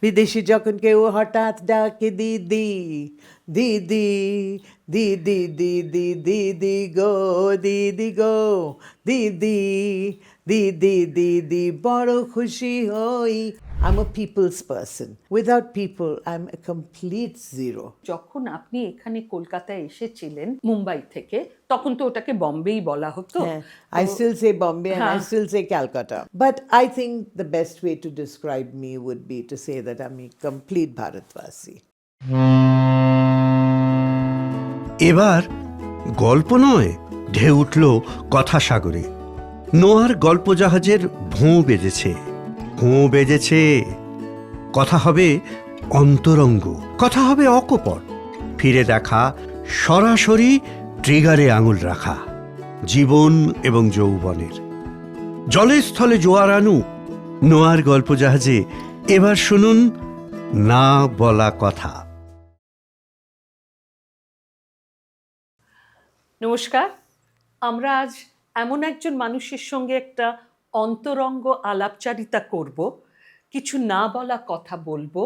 বিদেশি যখন কেউ হঠাৎ ডাকে দিদি দিদি দিদি দিদি দিদি গো দিদি গো দিদি দিদি দিদি বড় খুশি হই। I'm a people's person. Without people, I'm a complete zero. যখন আপনি এখানে কলকাতায় এসেছিলেন মুম্বাই থেকে, তখন তো ওটাকে বম্বেই বলা হতো। I still say Bombay and I still say Calcutta. But I think the best way to describe me would be to say that I'm a complete Bharatvasi. এবার গল্প নয়, ঢেউ উঠল কথা সাগরে। নোয়ার গল্পজাহাজের ভোঁ বেজেছে, ভোঁ বেজেছে। কথা হবে অন্তরঙ্গ, কথা হবে অকপট, ফিরে দেখা, সরাসরি ট্রিগারে আঙুল রাখা, জীবন এবং যৌবনের। জলে স্থলে জোয়ার আনু নোয়ার গল্পজাহাজে। এবার শুনুন না বলা কথা। নমস্কার, আমরা আজ এমন একজন মানুষের সঙ্গে একটা অন্তরঙ্গ আলাপচারিতা করব, কিছু না বলা কথা বলবো,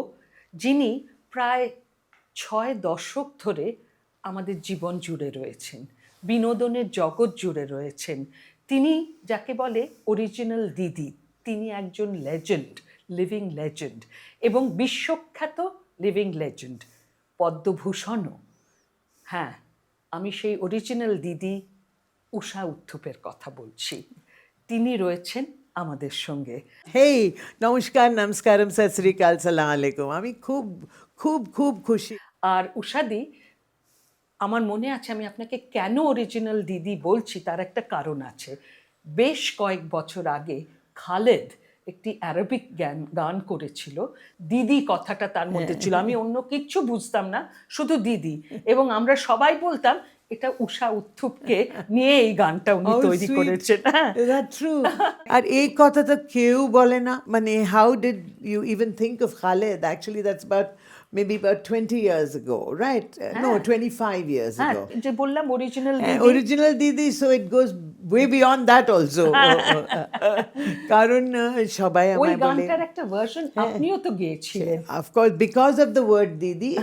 যিনি প্রায় 6 দশক ধরে আমাদের জীবন জুড়ে রয়েছেন, বিনোদনের জগৎ জুড়ে রয়েছেন। তিনি যাকে বলে অরিজিনাল দিদি, তিনি একজন লেজেন্ড, লিভিং লেজেন্ড এবং বিশ্বখ্যাত লিভিং লেজেন্ড, পদ্মভূষণও। হ্যাঁ, আমি সেই অরিজিনাল দিদি উষা উত্থুপের কথা বলছি। তিনি রয়েছেন আমাদের সঙ্গে। Hey, নমস্কার, নমস্কারম, সত শ্রী আকাল, সালাম আলাইকুম। আমি খুব খুব খুব খুশি। আর উষাদি, আমার মনে আছে আমি আপনাকে কেন অরিজিনাল দিদি বলছি, তার একটা কারণ আছে। বেশ কয়েক বছর আগে খালেদ একটি অ্যারাবিক গান করেছিল, দিদি কথাটা তার মধ্যে ছিল। আমি অন্য কিচ্ছু বুঝতাম না, শুধু দিদি, এবং আমরা সবাই বলতাম এটা উষা উত্থুপকে নিয়ে এই গানটা উনি তৈরি করেছেন। আর এই কথা তো কেউ বলে না, মানে how did you even think of Khaled? Actually that's maybe about 20 years ago, right? No, 25 years ago. যে বললাম অরিজিনাল দিদি, original Didi, so it goes way beyond that also. কারণ সবাই ওই আমায় বলে, গানটার একটা ভার্সন আপনিও তো গেয়েছিলেন। of course, because of the word Didi,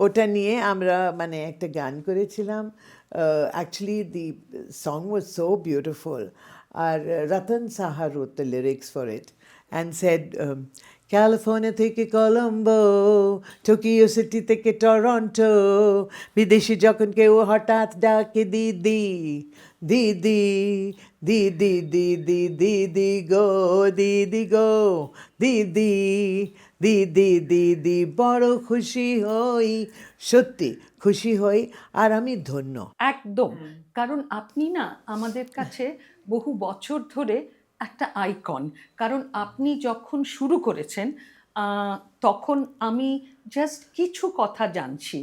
ওটা নিয়ে আমরা মানে একটা গান করেছিলাম। Actually, the song was so beautiful. আর Ratan Saha wrote the lyrics for it and said, California থেকে কলম্বো, টোকিও সিটি থেকে টরন্টো, বিদেশি যখন কেউ হঠাৎ ডাকে দিদি দিদি দিদি দিদি দিদি গো দিদি গো দিদি দিদি দিদি বড় খুশি হই। সত্যি খুশি হই, আর আমি ধন্য। একদম, কারণ আপনি না আমাদের কাছে বহু বছর ধরে একটা আইকন। কারণ আপনি যখন শুরু করেছেন তখন আমি জাস্ট কিছু কথা জানছি।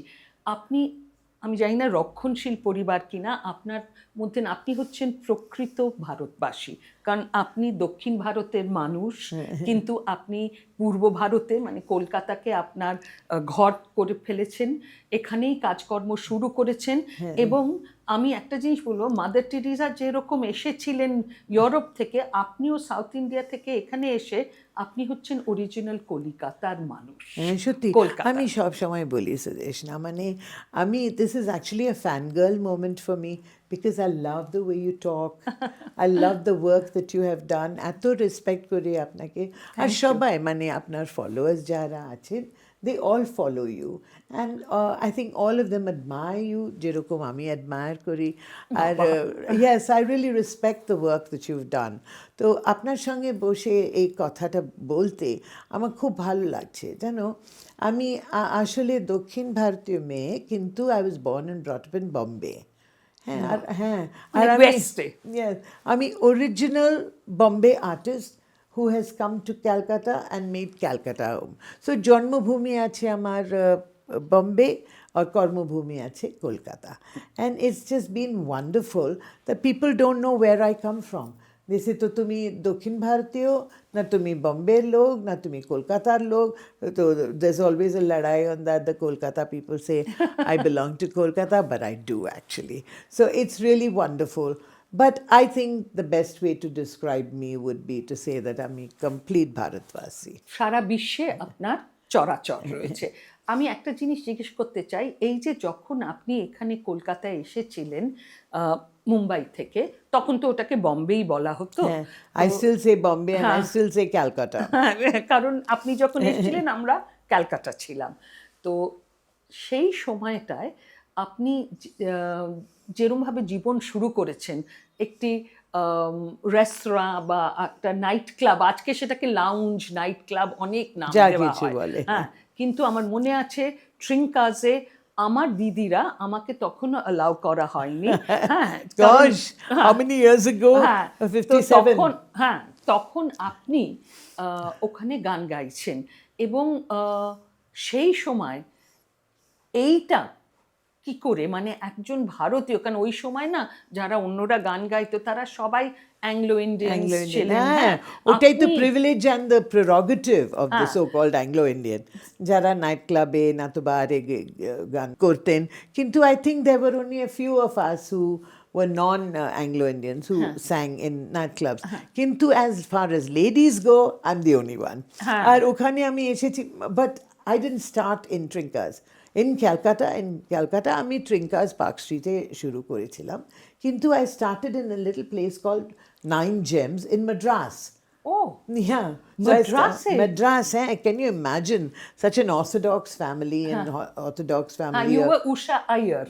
আমি জানি না রক্ষণশীল পরিবার কিনা, আপনার মধ্যে আপনি হচ্ছেন প্রকৃত ভারতবাসী, কারণ আপনি দক্ষিণ ভারতের মানুষ, কিন্তু আপনি পূর্ব ভারতে মানে কলকাতাকে আপনার ঘর করে ফেলেছেন, এখানেই কাজকর্ম শুরু করেছেন। এবং আমি একটা জিনিস বলবো, মাদার টেরিজা যেরকম এসেছিলেন ইউরোপ থেকে, আপনিও সাউথ ইন্ডিয়া থেকে এখানে এসে আপনি হচ্ছেন অরিজিনাল কলিকাতার মানুষ। সত্যি, আমি সব সময় বলি সুদেশনা, মানে আমি this is actually a fan girl moment for me, because I love the way you talk. I love the work that you have done. এত রেসপেক্ট করি আপনাকে। আর সবাই মানে আপনার ফলোয়ার্স যারা আছেন, they all follow you, and I think all of them admire you, যেরকম আমি admire করি। আর yes, I really respect the work that you've done. তো আপনার সঙ্গে বসে এই কথাটা বলতে আমার খুব ভালো লাগছে। জানো, আমি আসলে দক্ষিণ ভারতীয় মেয়ে, কিন্তু I was born and brought up in Bombay. আর আমি original Bombay artist who has come to Calcutta and made Calcutta home. So জন্মভূমি আছে আমার বম্বে, আর কর্মভূমি আছে Kolkata, and it's just been wonderful that people don't know where I come from. जैसे तो তুমি দক্ষিণ ভারতীয় না, তুমি বম্বের লোক না, তুমি কলকাতার লোক। তো there's always a লড়াই on that. The Kolkata people say I belong to Kolkata, but I do actually. So it's really wonderful. But I think the best way to describe me would be to say that I'm a complete Bharatvasi. সারা বিশ্বে আপনার চরাচর রয়েছে। আমি একটা জিনিস জিজ্ঞেস করতে চাই, এই যে যখন আপনি এখানে কলকাতায় এসেছিলেন মুম্বাই থেকে, তখন তো ওটাকে বম্বেই বলা হতো। হ্যাঁ, I still say Bombay and I হ্যাঁ। still say Calcutta. কারণ আপনি যখন এসেছিলেন আমরা ক্যালকাটা ছিলাম। তো সেই সময়টায় আপনি যেরমভাবে জীবন শুরু করেছেন, একটি রেস্তোরাঁ বা একটা নাইট ক্লাব, আজকে সেটাকে লাউঞ্জ, নাইট ক্লাব অনেক নাম যা দেওয়া কিছু হয়। বলে। হ্যাঁ, কিন্তু আমার মনে আছে ট্রিঙ্কাজে আমার দিদিরা আমাকে তখনও অ্যালাউ করা হয়নি। হ্যাঁ, কারণ- Gosh, how many years ago? হ্যাঁ, তো 57. তখন আপনি ওখানে গান গাইছেন এবং সেই সময় এইটা কি করে, মানে একজন ভারতীয়, কারণ ওই সময় না যারা অন্যরা গান গাইতো তারা সবাই অ্যাংলো ইন্ডিয়ান Anglo-Indian. ছিলেন। হ্যাঁ, ওটাই তো আপনি- privilege and the prerogative of the হ্যাঁ। so-called Anglo-Indian. যারা নাইট ক্লাবে না তো বারে গান করতেন, কিন্তু I think there were only a few of us who were non-Anglo-Indians who sang in nightclubs. কিন্তু as far as ladies go, I'm the only one. আর ওখানে আমি এসেছি, but I didn't start in Trinkas. In Calcutta, আমি Trinkas Park Street এ শুরু করেছিলাম, কিন্তু I started in a little place called Nine Gems in Madras. O Yeah. Madras A? Madras, eh? Can you imagine such an Orthodox family and Orthodox family? you of- were Usha Iyer.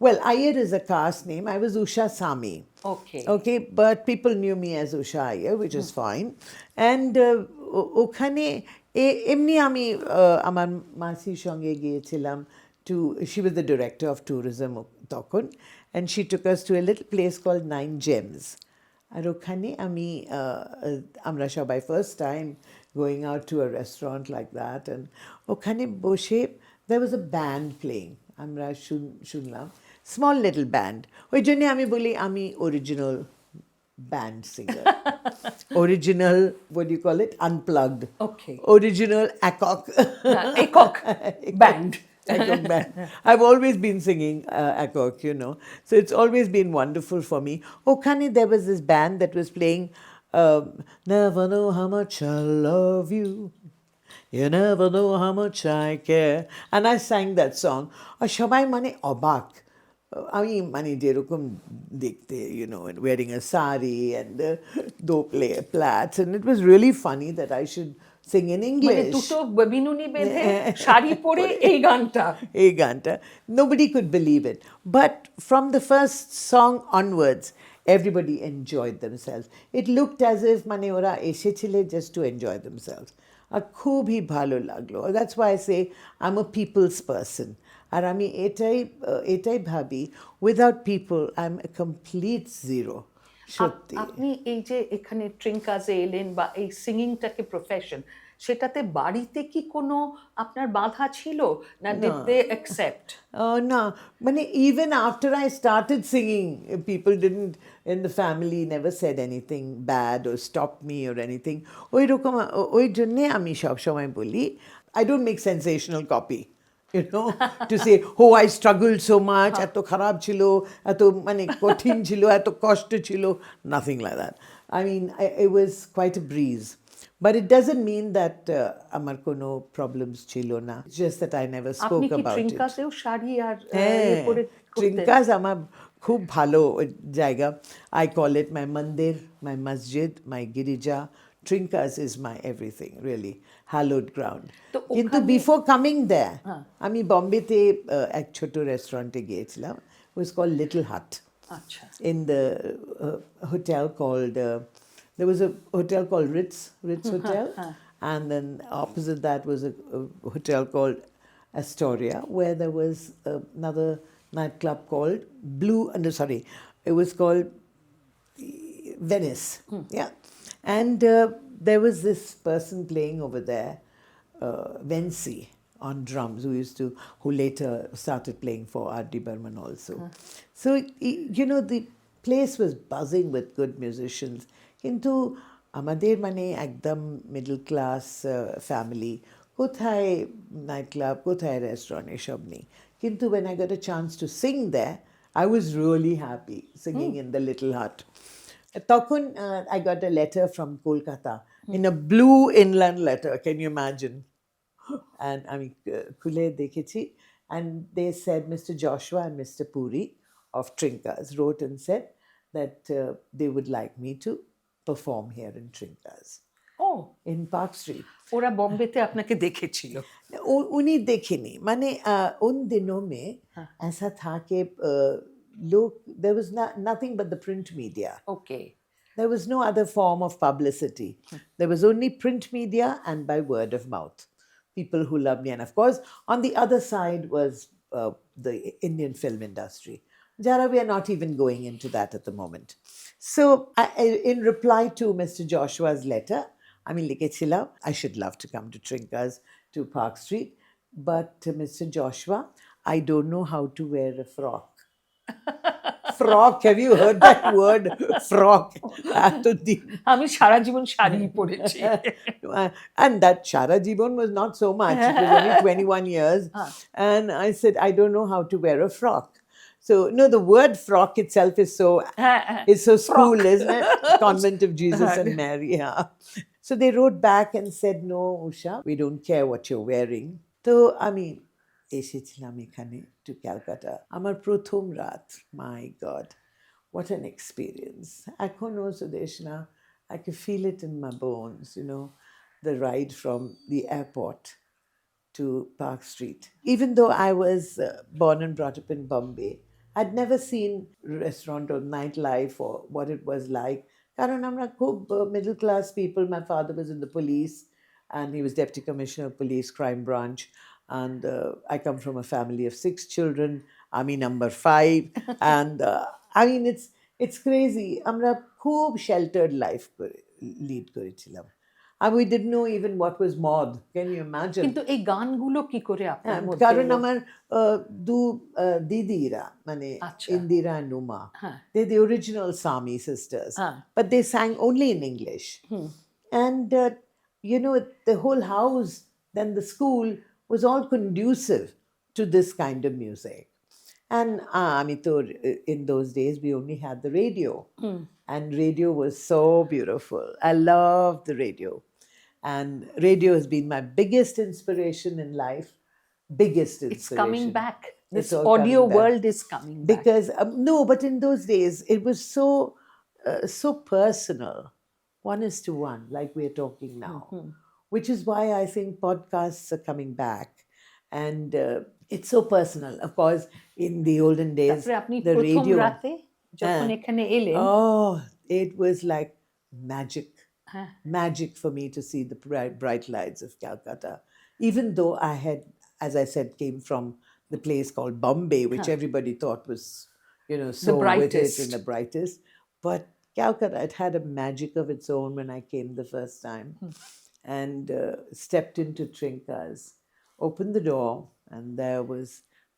Well, Iyer is a caste name. I was Usha Sami. Okay. Okay, but people knew me as Usha Iyer, which is fine. And ওখানে এমনি আমি আমার মাসির সঙ্গে গিয়েছিলাম to, she was the director of tourism তখন, and she took us to a little place called Nine Gems. আর ওখানে আমি আমরা সবাই first time going out to a restaurant like that, and ওখানে বসে there was a band playing. আমরা শুনলাম, small little band. ওই জন্যে আমি বলি আমি original band singer. Original, what do you call it? Unplugged. Okay. Original ACOC. Ekok band. ACOC band. I've always been singing ACOC, you know. So it's always been wonderful for me. Okhane, there was this band that was playing Never Know How Much I Love You. You never know how much I care. And I sang that song. আর সবাই মানে অবাক। আমি মানে যেরকম দেখতে, you know, and wearing a sari and do plaits, and it was really funny that I should sing in মানে English. দুটো বিনুনি বেঁধে শাড়ি পরে এই গানটা। এই গানটা, nobody could believe it. But from the first song onwards, everybody enjoyed themselves. It looked as if মানে ওরা এসেছিলে just to enjoy themselves. আর খুবই ভালো লাগলো. That's why I say I'm a people's person. আর আমি এটাই ভাবি, without people I M A complete zero. সত্যি। আপনি এই যে এখানে ট্রিঙ্কাজে এলেন বা এই সিঙ্গিংটাকে প্রফেশন, সেটাতে বাড়িতে কি কোনো আপনার বাধা ছিল না? Did they accept? না, মানে even after I started singing, people didn't in the family never said anything bad or stopped me or anything. ওই রকম, ওই জন্যে আমি সব সময় বলি I don't make sensational copy. You know, to say, oh, I struggled so much, এত খারাপ ছিল, এত মানে কঠিন ছিল, এত কষ্ট ছিল, nothing like that. I mean, it was quite a breeze. But it doesn't mean that আমার কোনো problems ছিল না. It's just that I never আপনি spoke কি about it. ট্রিঙ্কাসেও শাড়ি আর হ্যাঁ, পরে করতেন? ট্রিঙ্কাস আমার খুব ভালো জায়গা। I call it my mandir, my masjid, my girija. Trinkas is my everything, really. Hallowed ground. তো কিন্তু ওখানে- বিফোর কামিং দেয়ার আমি বম্বেতে এক ছোট রেস্টুরেন্টে গিয়েছিলাম, was called Little Hut. আচ্ছা। In the hotel called there was a hotel called Ritz Hotel, and then opposite that was a hotel called Astoria, where there was another nightclub called it was called Venice. Yeah. And there was this person playing over there, Vensi, on drums, who later started playing for R.D. Burman also. So, you know, the place was buzzing with good musicians. কিন্তু আমাদের মানে একদম middle class family, কোথায় night club, কোথায় restaurant, এসব নেই। কিন্তু when I got a chance to sing there, I was really happy singing in the Little Hut. তখন I got a letter from Kolkata in a blue inland letter. Can you imagine? And আমি খুলে দেখেছি, and they said Mr. Joshua and Mr. Puri of Trinkas wrote and said that they would like me to perform here in Trinkas O, in Park Street. ওরা বম্বেতে আপনাকে দেখেছিল। उन्हीं देखनी माने उन दिनों में ऐसा था कि लोग there was nothing but the print media. Okay, There was no other form of publicity. There was only print media and by word of mouth. People who loved me. And of course, on the other side was the Indian film industry. Jara, we are not even going into that at the moment. So, in reply to Mr. Joshua's letter, I mean, likhechila, I should love to come to Trinkas, to Park Street. But Mr. Joshua, I don't know how to wear a frock. Frock, have you heard that word? Frock. আমি সারা জীবন শাড়ি পরেছি। And that Shara Jibon was not so much. It was only 21 years. And I said, I don't know how to wear a frock. So, no, the word frock itself is so school, isn't it? Convent of Jesus and Mary. Yeah. So they wrote back and said, no, Usha, we don't care what you're wearing. So, I mean, এসেছিলাম এখানে to Calcutta. আমার প্রথম রাত, my God, what an experience. এখনো Sudeshna, I can feel it in my bones, you know, the ride from the airport to Park Street. Even though I was born and brought up in Bombay, I'd never seen restaurant or nightlife or what it was like. কারণ আমরা খুব middle class people. My father was in the police and he was deputy commissioner of police crime branch. And I come from a family of 6 children. I'm number 5. And I mean, it's crazy. আমরা খুব sheltered life lead করেছিলাম. And we didn't know even what was mod. Can you imagine? কিন্তু এই গানগুলো কি করে আপনার মধ্যে কারণ এলো? আমার দু দিদিরা মানে আচ্ছা। Indira and Numa, হ্যাঁ। they're the original Sami sisters, হ্যাঁ। but they sang only in English. And you know, the whole house, then the school was all conducive to this kind of music. And in those days we only had the radio, and radio was so beautiful. I loved the radio, and radio has been my biggest inspiration in life. Biggest inspiration. It's coming back. This It's all audio coming back. world is coming back. Because no, but in those days it was so personal, 1:1, like we're talking now, which is why I think podcasts are coming back, and it's so personal. Of course, in the olden days, তারপরে আপনি the প্রথম radio. রাতে যখন এখানে এলেন, Oh, it was like magic. হ্যাঁ, Magic for me to see the bright lights of Calcutta. Even though I had, as I said, came from the place called Bombay, which everybody thought was, you know, so brightest. witted and the brightest. But Calcutta, it had a magic of its own when I came the first time. And stepped into Trinkas, opened the door, and there was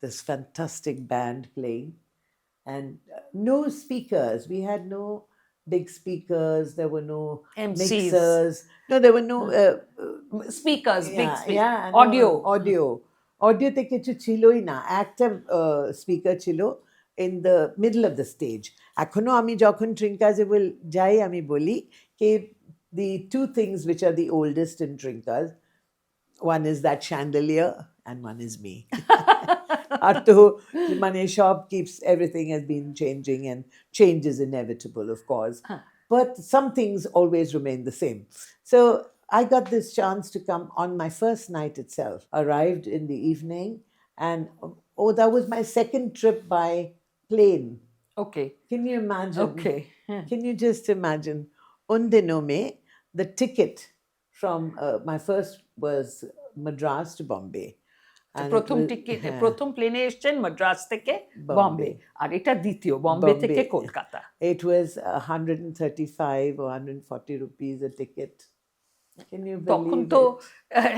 this fantastic band playing. And no speakers. We had no big speakers. There were no MCs. mixers. No, there were no speakers, big speakers, yeah, audio. অডিওতে কিছু ছিলই না, একটা speaker ছিল in the middle of the stage. এখনো আমি যখন ট্রিঙ্কাসে যাই আমি বলি কি the 2 things which are the oldest in Trinkas, one is that chandelier and one is me. আর তো মানে সব keeps, everything has been changing and change is inevitable, of course. But some things always remain the same. So I got this chance to come on my first night itself. Arrived in the evening, and that was my second trip by plane. Okay. Can you imagine? Okay. Can you just imagine? Un dino mein, the ticket from my first was Madras to Bombay. And প্রথম ticket, প্রথম প্লেনে এসেছেন মাদ্রাজ থেকে বম্বে, আর এটা দ্বিতীয় বম্বে থেকে Kolkata. It was 135 or 140 rupees a ticket. Can you believe তখন তো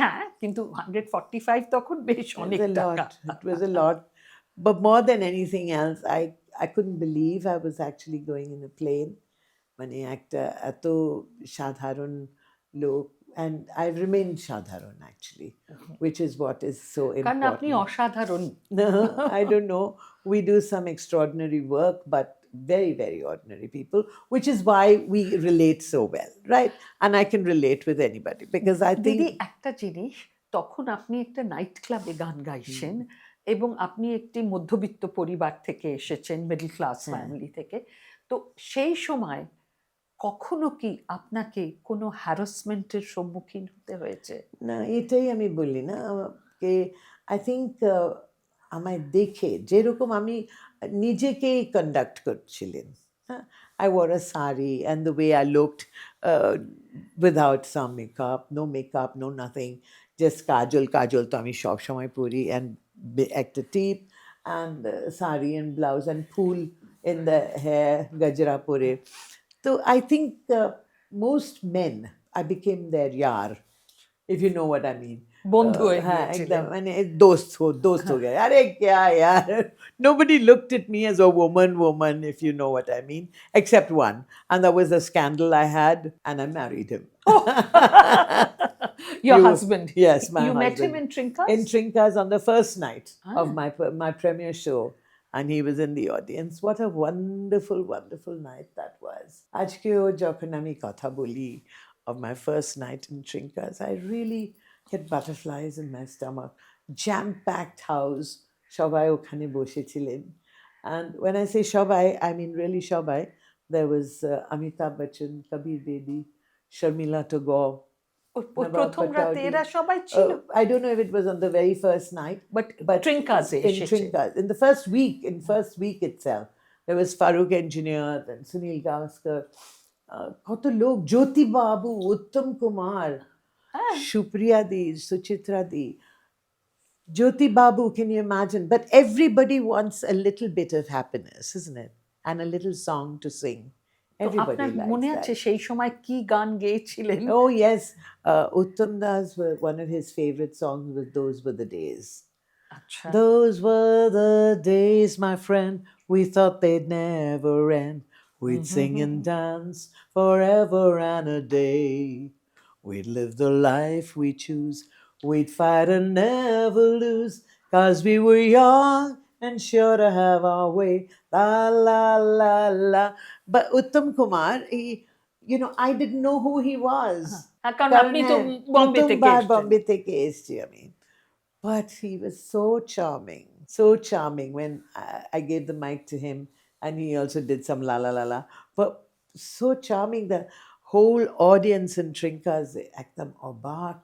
হ্যাঁ, কিন্তু 145 তখন বেশ অনেক টাকা। It was a lot. But more than anything else, I couldn't believe I was actually going in a plane. মানে একটা এত সাধারণ লোক, and I've remained সাধারণ actually, which is what is so important. কারণ আপনি অসাধারণ। No, I don't know. We do some extraordinary work, but very, very ordinary people, which is why we relate so well, right? And I can relate with anybody because I think দিদি একটা জিনিস, তখন আপনি একটা night ক্লাবে গান গাইছেন এবং আপনি একটি মধ্যবিত্ত পরিবার থেকে এসেছেন, মিডল ক্লাস ফ্যামিলি থেকে। তো সেই সময় কখনো কি আপনাকে কোনো হ্যারাসমেন্টের সম্মুখীন হতে হয়েছে? না, এটাই আমি বলি না কে আই থিঙ্ক আমায় দেখে যেরকম আমি নিজেকেই কন্ডাক্ট করছিলেন, হ্যাঁ, I wore a sari and the way I looked without some makeup no nothing, just kajal kajal তো আমি সব সময় পরি, অ্যান্ড একটা টিপ and sari and blouse and full in the hair, gajra পরে। তো I think most men I became their yar, if you know what I mean. বন্ধু হয়ে हाँ গিয়েছিলেন। एकदम मैंने दोस्त हो गया अरे क्या यार nobody looked at me as a woman if you know what I mean, except one, and that was a scandal I had and I married him. Your You- husband? yes, my You met him husband. in Trinkas? In Trinkas on the first night of my premiere show, and he was in the audience. What a wonderful night that was. Ajkeo jokhon ami kotha boli of my first night in Trinkas, I really get butterflies in my stomach. Jam-packed house, shobai okhane boshe chilen. And when I say shobai, I mean really shobai. There was Amitabh Bachchan, Kabir Bedi, Sharmila Tagore, ওই প্রথম রাতে এরা সবাই ছিল? I don't know if it was on the very first night, But but Trinkas A in এসেছে। Trinkas, in the first week itself, there was Farooq Engineer, then Sunil Gavaskar, কত লোক, জ্যোতি বাবু, উত্তম কুমার, সুপ্রিয়া দি, সুচিত্রা দি, Jyoti Babu, can you imagine? But everybody wants a little bit of happiness, isn't it? And a little song to sing. তো Everybody আপনার likes মনে that. আছে সেই সময় কি গান গেয়েছিলেন? Oh, yes. Uttam Das, one of his favorite songs was Those Were the Days. আচ্ছা, Those were the days, my friend, we thought they'd never end. We'd sing and dance forever and a day. We'd live the life we choose. We'd fight and never lose. 'Cause we were young and sure to have our way. La la la la. But Uttam Kumar, I didn't know who he was. কারণ আপনি তো কারণ বম্বে থেকে প্রথমবার এসেছেন। বম্বে থেকে এসেছি আমি। But he was so charming when I gave the mic to him, and he also did some la la la la. But so charming, the whole audience in Trinkas, ekdam obak,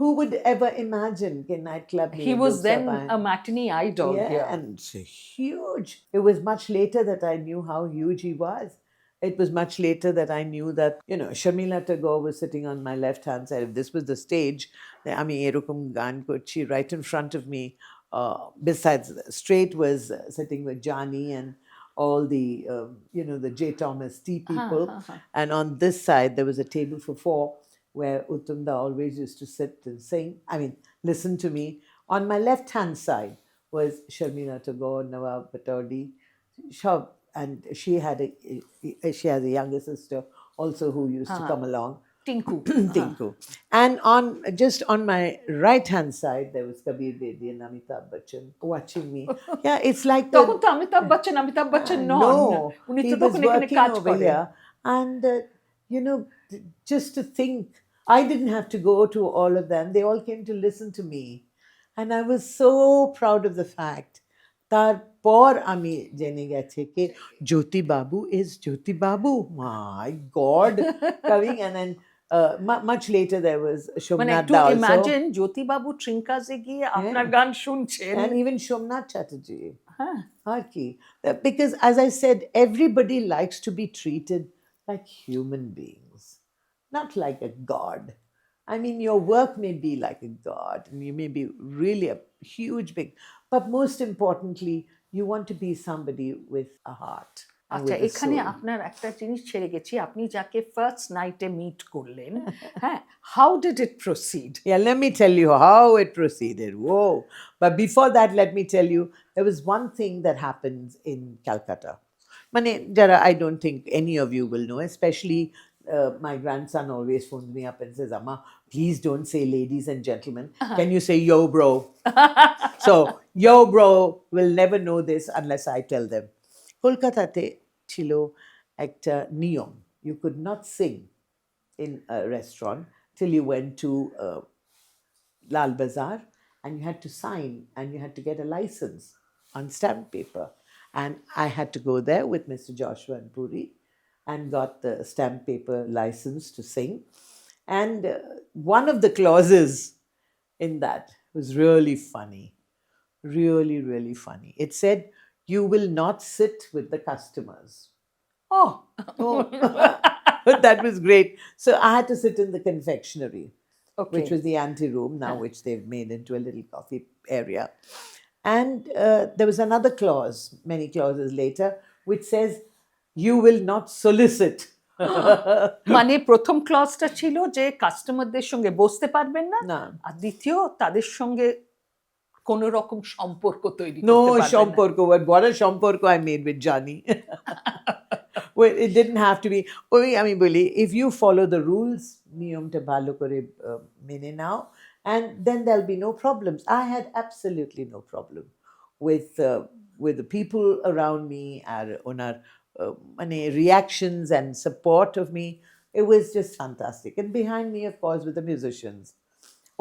Who would ever imagine कि nightclub में He ये was लोग then सब आएं? a matinee idol Yeah, here. and it's huge. It was much later that I knew how huge he was. It was much later that I knew that, Sharmila Tagore was sitting on my left-hand side. If this was the stage, আমি এরকম গান করছি, right in front of me, besides, straight was sitting with Johnny and all the, the J. Thomas tea people. And on this side, there was a table for four where Uttamda always used to sit and sing. Listen to me. On my left-hand side was Sharmila Tagore, Nawab Patodi, and she has a younger sister also who used to come along, Tinku. Tinku. And just on my right-hand side, there was Kabir Bedi and Amitabh Bachchan watching me. Yeah, it's like তখন তো অমিতাভ বচ্চন নন, no, উনি he তো was তখন এখানে working কাজ over করেন। here. And, just to think, I didn't have to go to all of them. They all came to listen to me. And I was so proud of the fact. তারপর আমি জেনে গেছি কি জ্যোতি বাবু is Jyoti Babu. My God. Coming, and then much later there was মানে Shomnath একটু Da also. Imagine Jyotibabu ট্রিঙ্কাসে গিয়ে আপনার গান শুনছেন। And even Shomnath Chatterjee. হ্যাঁ, Harki. Because as I said, everybody likes to be treated like human beings, not like a god. Your work may be like a god, and you may be really a huge big, but most importantly, you want to be somebody with a heart. and আচ্ছা, with a এখানে soul. আপনার একটা জিনিস ছেড়ে গেছি, আপনি যাকে first নাইটে মিট করলেন, হ্যাঁ, how did it proceed? Yeah, let me tell you how it proceeded. Whoa. But before that, let me tell you, there was one thing that happens in Calcutta. Jara, I don't think any of you will know, especially my grandson always phones me up and says, Amma, please don't say ladies and gentlemen. Can you say yo, bro? So, yo, bro will never know this unless I tell them. Kolkata chilo ekta niyom. You could not sing in a restaurant till you went to Lal Bazaar, and you had to sign and you had to get a license on stamp paper. And I had to go there with Mr. Joshua and Puri and got the stamp paper license to sing. And one of the clauses in that was really funny. Really, really funny. It said, "You will not sit with the customers." Oh, Oh, but that was great. So I had to sit in the confectionery, okay. which was the ante room now, which they've made into a little coffee area. And there was another clause, many clauses later, which says, "You will not solicit." মানে প্রথম ক্লজটা ছিল যে কাস্টমারদের সঙ্গে বসতে পারবেন না, না। আর দ্বিতীয় তাদের সঙ্গে কোন রকম সম্পর্ক তৈরি করতে No পারবেন না। সম্পর্ক, but what a সম্পর্ক I made with Johnny. Well, it didn't have to be. ওই আমি বলি, if you follow the rules, নিয়মটা ভালো করে মেনে নাও, and then there'll be no problems. I had absolutely no problem with the people around me, আর ওনার মানে reactions and support of me. It was just fantastic. And behind me, of course, were the musicians.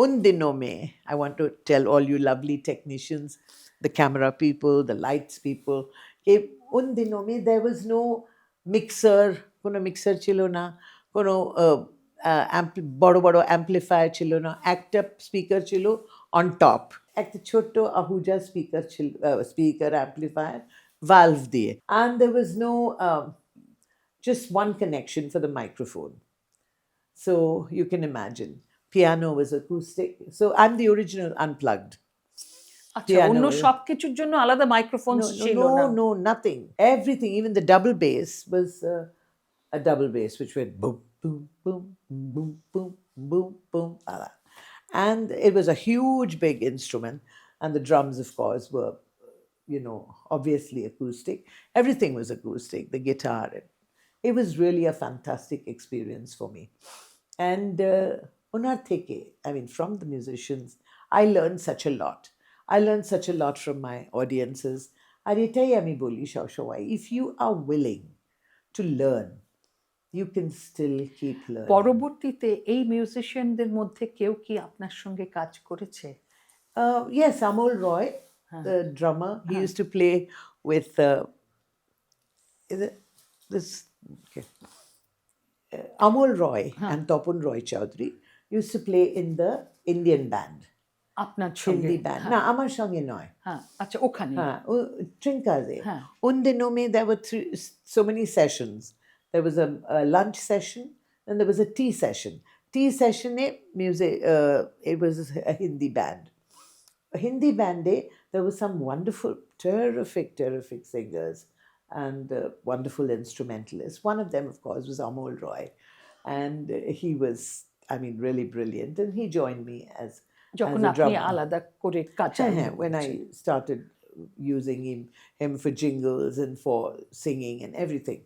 Un dino mein, I want to tell all you lovely technicians, the camera people, the lights people, un dino mein there was no mixer, kono mixer chilo na, kono বড় বড় amplifier chilo na, একটা speaker chilo on top, একটা ছোট্ট ahuja speaker chilo, speaker amplifier valve দিয়ে, and there was no just one connection for the microphone. So you can imagine. Piano was acoustic. So I'm the original unplugged. আচ্ছা, Piano অন্য was- সবকিছুর জন্য আলাদা microphone ছিল না? No, nothing. Everything, even the double bass was a double bass, which went boom, boom, boom, boom, boom, boom, boom, like that. And it was a huge, big instrument. And the drums, of course, were, obviously acoustic. Everything was acoustic, the guitar. It was really a fantastic experience for me. And onar theke, I mean, from the musicians, I learned such a lot. I learned such a lot from my audiences. আর এটাই আমি বলি সবসময়, if you are willing to learn, you can still keep learning. পরবর্তীতে এই মিউজিশিয়ানদের মধ্যে কেউ কি আপনার সঙ্গে কাজ করেছে? Yes, Amol Roy, the drummer, he used to play with this. Okay. Amol Roy and Topun Roy Chaudhary used to play in the Indian band, আপনার সঙ্গে? Hindi band. না, আমার সঙ্গে নয়। হ্যাঁ, আচ্ছা, ওখানে। Trinkas. হ্যাঁ। Un dino mein there were so many sessions. There was a lunch session, and there was a tea session. Tea session music. It was a Hindi band. A Hindi band there were some wonderful, terrific singers and wonderful instrumentalists. One of them, of course, was Amol Roy, and he was, I mean, really brilliant. And he joined me as যখন a আপনি drummer. আলাদা করে কাজ When I started using him for jingles and for singing and everything.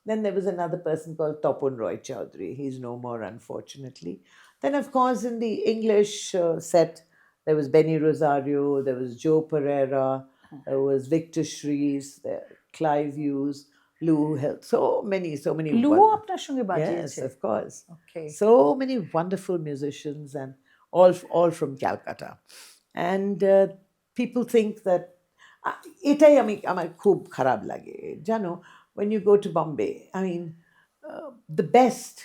Then there was another person called Topun Roy Chaudhary. He's no more, unfortunately. Then, of course, in the English set, there was Benny Rosario, there was Joe Pereira, there was Victor Shrees, Clive Hughes, Lou Hill. So many. Luo আপনার সঙ্গে Yes, বাজিয়েছে? of course. Okay. So many wonderful musicians, and all from Calcutta. And people think that এটাই আমার খুব খারাপ লাগে জানো, when you go to Bombay, I mean, the best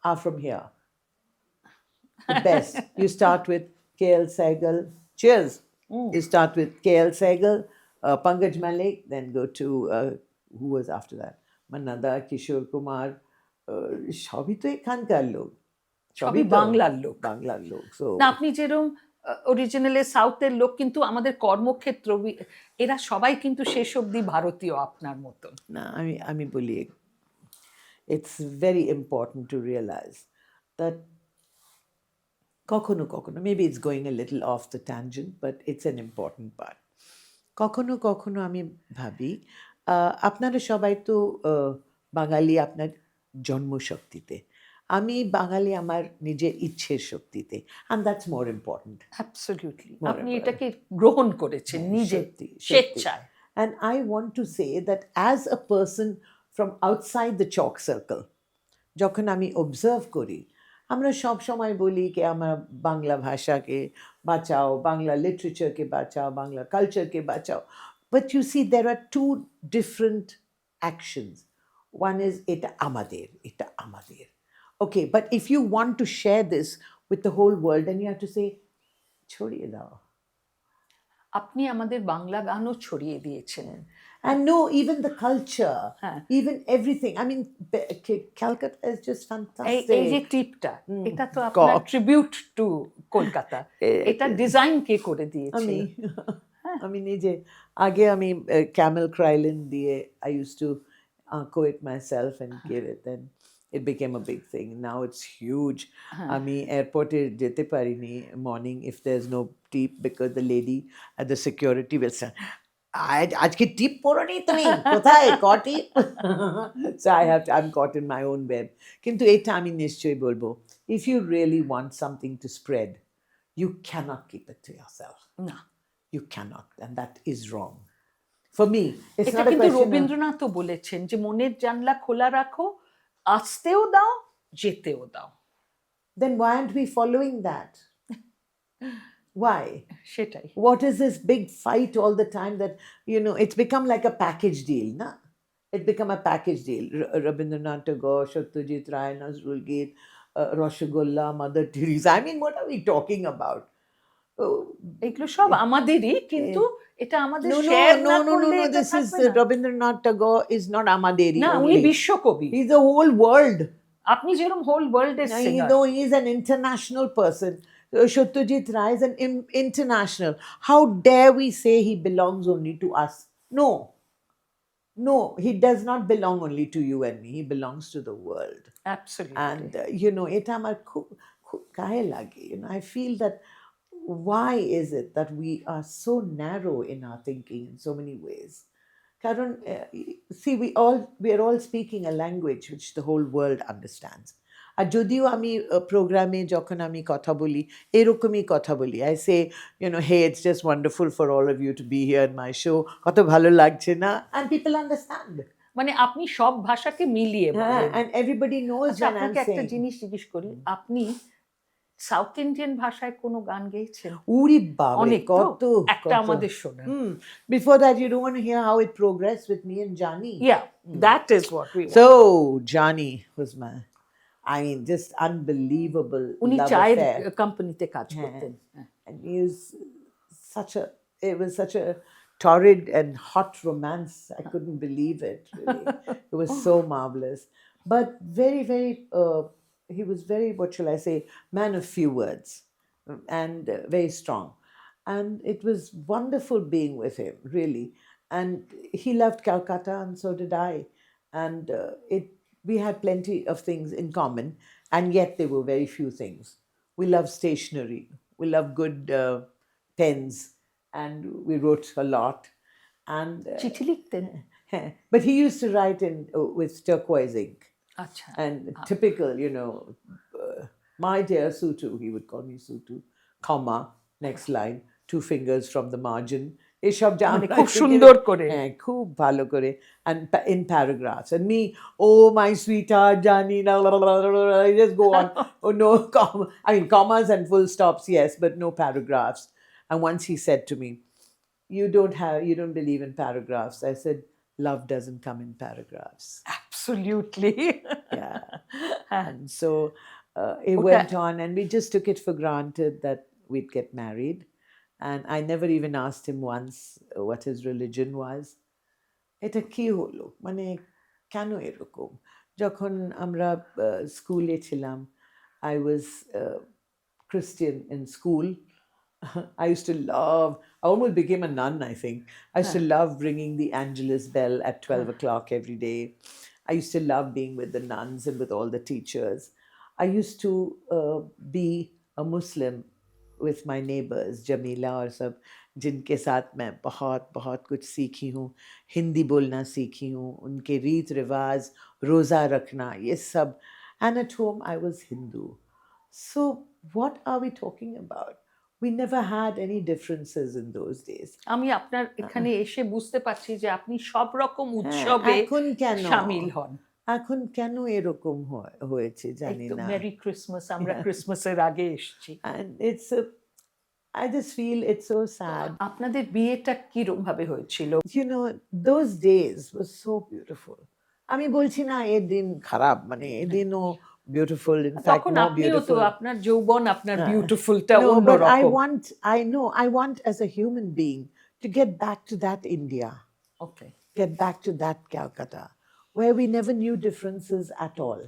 are from here. The best. You start with K.L. Sehgal. Cheers. You start with K.L. Sehgal, Pankaj Malik, then go to who was after that? Manada, Kishore Kumar. সবই তো এখানকার লোক, সবই তো বাংলার লোক। বাংলার লোক। So না, আপনি যেরকম অরিজিনালি সাউথের লোক, কিন্তু আমাদের কর্মক্ষেত্র এরা সবাই কিন্তু শেষ অবধি ভারতীয় আপনার মতন। না, আমি বলি, it's very important to realize that কখনো maybe it's going a little off the tangent, but it's an important part. কখনো আমি ভাবি আপনারা সবাই তো বাঙালি আপনার জন্মশক্তিতে, আমি বাঙালি আমার নিজের ইচ্ছের শক্তিতে, and that's more important. Absolutely, More আপনি important. এটাকে গ্রহণ করেছেন নিজের সত্যি। স্বেচ্ছায়। And I want to say that as a person from outside the chalk circle, যখন আমি observe করি, আমরা সব সময় বলি কি আমরা বাংলা ভাষাকে বাঁচাও, বাংলা লিটারেচারকে বাঁচাও, বাংলা কালচারকে বাঁচাও, but you see there are two different actions. One is এটা আমাদের, এটা আমাদের. Okay, but if you want to share this with the whole world, then you have to say ছড়িয়ে দাও. আপনি আমাদের বাংলা গানও ছড়িয়ে দিয়েছেন। And no, even the culture, হ্যাঁ। even everything. I mean, Calcutta is just এই fantastic. যে টিপটা, এটা তো আপনার ট্রিবিউট টু কলকাতা। এটা ডিজাইন কে করে দিয়েছে? আমি নিজে আগে আমি camel krylin দিয়ে I used to sew it myself and give it, then it became a big thing. Now it's huge. আমি এয়ারপোর্টে যেতে পারিনি morning if there's no tip because the lady at the security will say আজকে টিপ পরনি তুমি কোথায় টিপ so I'm caught in my own web. কিন্তু এটা আমি নিশ্চয়ই বলবো, if you really want something to spread, you cannot keep it to yourself. না, You cannot, and that is wrong. For me, it's এটা not a কিন্তু question of, রবীন্দ্রনাথও বলেছেন যে মনের জানলা খোলা রাখো, আসতেও দাও, যেতেও দাও। then why aren't we following that? Why? সেটাই। What is this big fight all the time that, it's become like a package deal, na? It become a package deal. Rabindranath Tagore, Satyajit Ray, Nazrul Gate, Rasgulla, Mother Teresa. I mean, what are we talking about? এগুলো সব আমাদেরই, কিন্তু এটা আমাদের No, share no, না no, no, করলে no. এটা This is থাকবে না। Rabindranath Tagore is not Amaderi. না, উনি only. বিশ্বকবি। He's the whole world. আপনি যেরকম হোল ওয়ার্ল্ডের Now, singer. he's an international person. Satyajit Ray is an international. How dare we say he belongs only to us? No. No, he does not belong only to you and me. He belongs to the world. Absolutely. And, এটা আমার খুব গায়ে লাগে. I feel that why is it that we are so narrow in our thinking in so many ways? Karan, see, we are all speaking a language which the whole world understands. আর যদিও আমি প্রোগ্রামে যখন আমি কথা বলি এরকমই কথা বলি, I say, hey, it's just wonderful for all of you to be here in my show, কত ভালো লাগছে না, and people understand. মানে আপনি সব ভাষাকে মিলিয়ে বলেন। And everybody knows আচ্ছা, when I'm আপনাকে একটা saying. জিনিস জিজ্ঞেস করি, আপনি সাউথ ইন্ডিয়ান ভাষায় কোনো গান গেয়েছেন? উরি বাবা, অনেক তো? কত একটা আমাদের শোনান। Before that, you don't want to hear how it progressed with me and Jani. Yeah, that is what we want. So Jani was just unbelievable উনি love চায়ের affair. কোম্পানিতে কাজ করতেন। And it was such a torrid and hot romance. I couldn't believe it, really. It was so marvelous. But very, very, he was very, what shall I say, man of few words, and very strong. And it was wonderful being with him, really. And he loved Calcutta, and so did I. And we had plenty of things in common, and yet there were very few things. We loved stationery. We loved good pens, and we wrote a lot. And চিঠি লিখতেন? but he used to write with turquoise ink. আচ্ছা। And typical, my dear Sutu, he would call me Sutu, comma, next line, 2 fingers from the margin. এসব মানে খুব সুন্দর করে। হ্যাঁ, খুব ভালো করে, and in paragraphs. And me, oh my sweetheart, Jani, I just go on. Oh no, commas and full stops, yes, but no paragraphs. And once he said to me, you don't believe in paragraphs. I said, love doesn't come in paragraphs. Absolutely. Yeah. And so it went on, and we just took it for granted that we'd get married. And I never even asked him once what his religion was. এটা কি হলো, মানে কেন এরকম? যখন আমরা স্কুলে ছিলাম, I was Christian in school. I used to love, I almost became a nun, I think. I used to love ringing the Angelus bell at 12 o'clock every day. I used to love being with the nuns and with all the teachers. I used to be a Muslim with my neighbors, Jamila और सब, जिनके साथ मैं बहुत बहुत कुछ सीखी हूँ. हिंदी बोलना सीखी हूँ, उनके रीत रिवाज, रोज़ा रखना, ये सब. And at home I was Hindu. So what are we talking about? We never had any differences in those days. আমি আপনার এখানে এসে বুঝতে পারছি যে আপনি সব রকম উৎসবে এখন কেন? শামিল হন। এখন কেন এরকম হয়েছে জানি একটু না। মেরি ক্রিসমাস, আমরা ক্রিসমাসের আগে এসেছি। And I just feel it's so sad. আপনাদের বিয়েটা কিরকম ভাবে হয়েছিল? You know, those days were so beautiful. আমি বলছি না এর দিন খারাপ, মানে এ দিনও beautiful, in fact তখন more আপনিও তো beautiful. আপনার যৌবন, আপনার Uh, বিউটিফুলটা No, but I অন্যরকম। want as a human being to get back to that India, okay, get back to that Calcutta, where we never knew differences at all.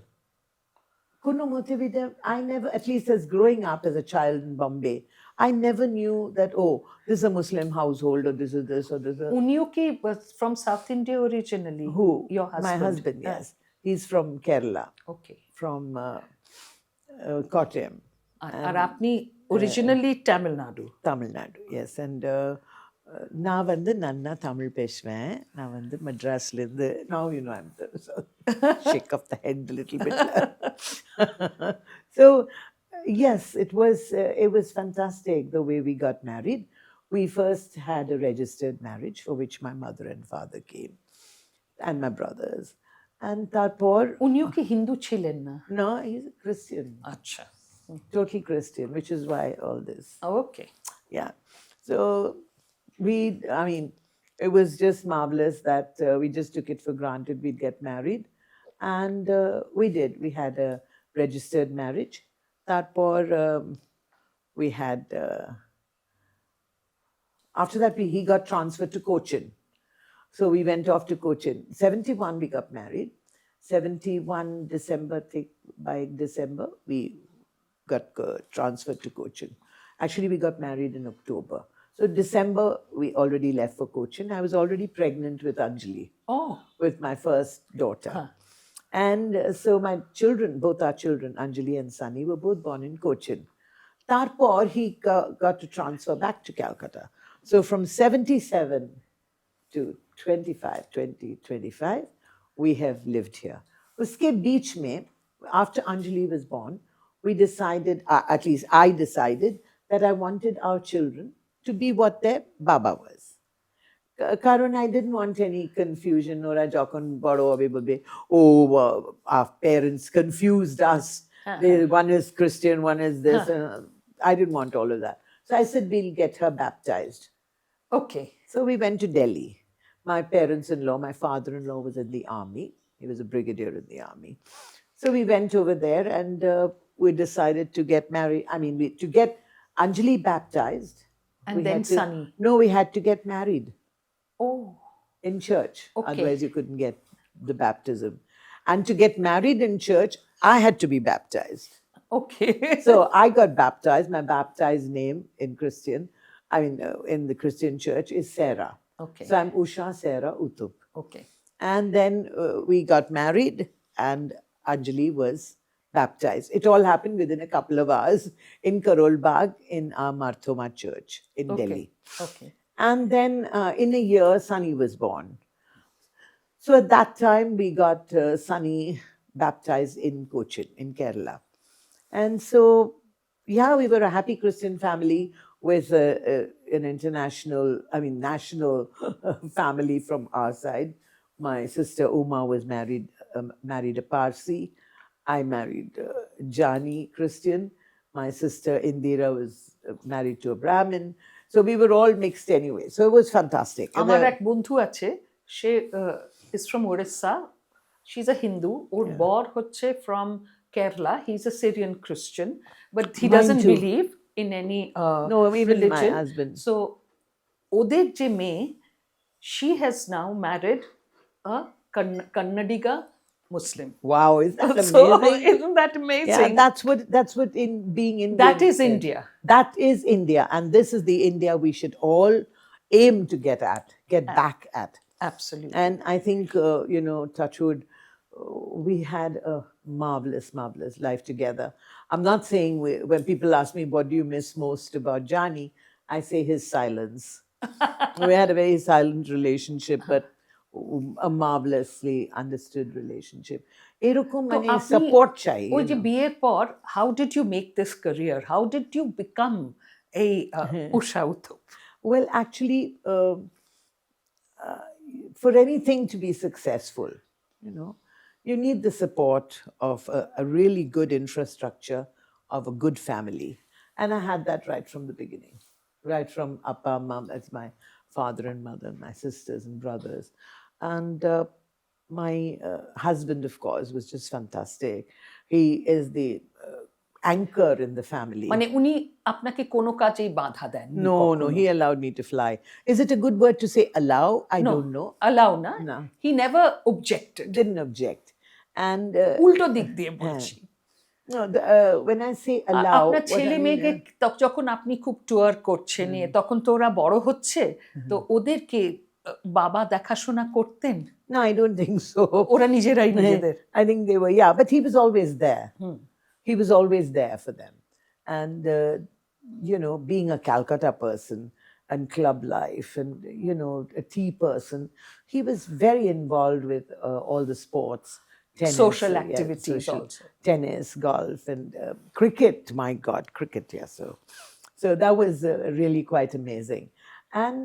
Kuno motivida, I never, at least as growing up as a child in Bombay, I never knew that, oh, this is a Muslim household, or this is this, or this is. উনিও কি from south India originally? Who? Your My husband? husband, yes. He's from Kerala, okay. from Kottayam, আর আপনি originally Tamil Nadu? Tamil Nadu, yes. And நான் வந்து நன்னா தமிழ் பேசுவேன். நான் வந்து மெட்ராஸ்ல இருந்து, now you know I'm so shake of the head a little bit. So yes, it was fantastic the way we got married. We first had a registered marriage for which my mother and father came, and my brothers. And তারপর, উনিও কি হিন্দু ছিলেন না? no, he's a Christian, আচ্ছা, totally Christian, which is why all this. Okay. Yeah. So I mean, it was just marvelous that we just took it for granted we'd get married. And we did. We had a registered marriage. Tarpor, we had, after that, he got transferred to Cochin. So we went off to Cochin. 71, we got married. 71 December, by December, we got transferred to Cochin. Actually, we got married in October. So December, we already left for Cochin. I was already pregnant with Anjali, with my first daughter. And so my children, both our children, Anjali and Sunny, were both born in Cochin. Tarpor, he got to transfer back to Calcutta. So from 77 to 2025, we have lived here. Uske beach mein, after Anjali was born, we decided, at least I decided, that I wanted our children to be what their Baba was. Karon, I didn't want any confusion. Ora jokhon boro hobe bolbe, oh, our parents confused us. One is Christian, one is this. I didn't want all of that. So I said, we'll get her baptized. Okay. So we went to Delhi. My parents-in-law, my father-in-law was in the army. He was a brigadier in the army. So we went over there and we decided to get married. I mean, to get Anjali baptized. And then Sunny. No, we had to get married. Oh. In church. Okay. Otherwise, you couldn't get the baptism. And to get married in church, I had to be baptized. Okay. So I got baptized. My baptized name in Christian, in the Christian church, is Sarah. Okay. So I'm Usha Sarah Uthup. Okay. And then we got married and Anjali was baptized. It all happened within a couple of hours in Karol Bagh in our Marthoma church in Delhi. Okay. And then in a year, Sunny was born. So at that time, we got Sunny baptized in Cochin, in Kerala. And so, yeah, we were a happy Christian family with an international, national family from our side. My sister Uma was married a Parsi. I married Jani, Christian. My sister Indira was married to a Brahmin. So we were all mixed anyway. So it was fantastic. আমার এক বন্ধু আছে, সে is from Orissa. She's a Hindu. ওর বর হচ্ছে from Kerala. He's a Syrian Christian, but he doesn't believe in any no, even religion. my husband. So ওদের যে মেয়ে, she has now married a Kannadiga Muslim. Wow, is that amazing? So, isn't that amazing? Yeah, that's what in being Indian. That is India. That is India, and this is the India we should all aim to get back at. Absolutely. And I think touchwood, we had a marvelous life together. I'm not saying when people ask me what do you miss most about Jani, I say his silence. We had a very silent relationship, but a marvelously understood relationship. এরকম মানে support চাই. ওই যে বিয়ের পর, how did you make this career? How did you become a Usha Uthup? Well, actually, for anything to be successful, you need the support of a really good infrastructure of a good family. And I had that right from the beginning, right from Appa, Mom, as my father and mother, my sisters and brothers. And my husband, of course, was just fantastic. He is the anchor in the family. মানে উনি আপনাকে কোনো কাজেই বাধা দেন No, no, he allowed me to fly. Is it a good word to say allow? I don't know. allow না, No. he never objected. Didn't object. And উল্টো দিক দিয়ে বলছি। no, when I say allow, আপনার what ছেলে I mean, মেয়েকে যখন আপনি খুব টুয়ার করছেন তখন তো ওরা বড় হচ্ছে, তো ওদেরকে বাবা দেখাশোনা করতেন? no, I don't think so. ওরা নিজেরাই নিজেদের? I think they were, yeah, but he was always there. He was always there for them. And, you know, being a Calcutta person and club life and, you know, a tea person, he was very involved with all the sports. Tennis, Social activities also. Tennis, golf, and cricket. My God, cricket, yeah. So that was really quite amazing. And,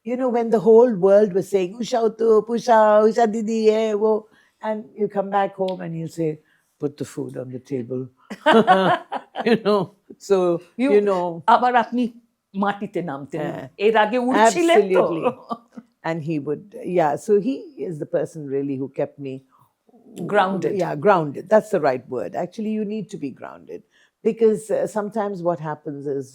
you know, when the whole world was saying, Usha Uthup, Usha Didi, wo, and you come back home and you say, put the food on the table. You know, so, you know. আবার আপনি মাটিতে নামতেন, এর আগে উঠছিলেন তো? Absolutely. And he would, yeah, so he is the person really who kept me Grounded. Yeah, grounded. That's the right word. Actually, you need to be grounded because sometimes what happens is,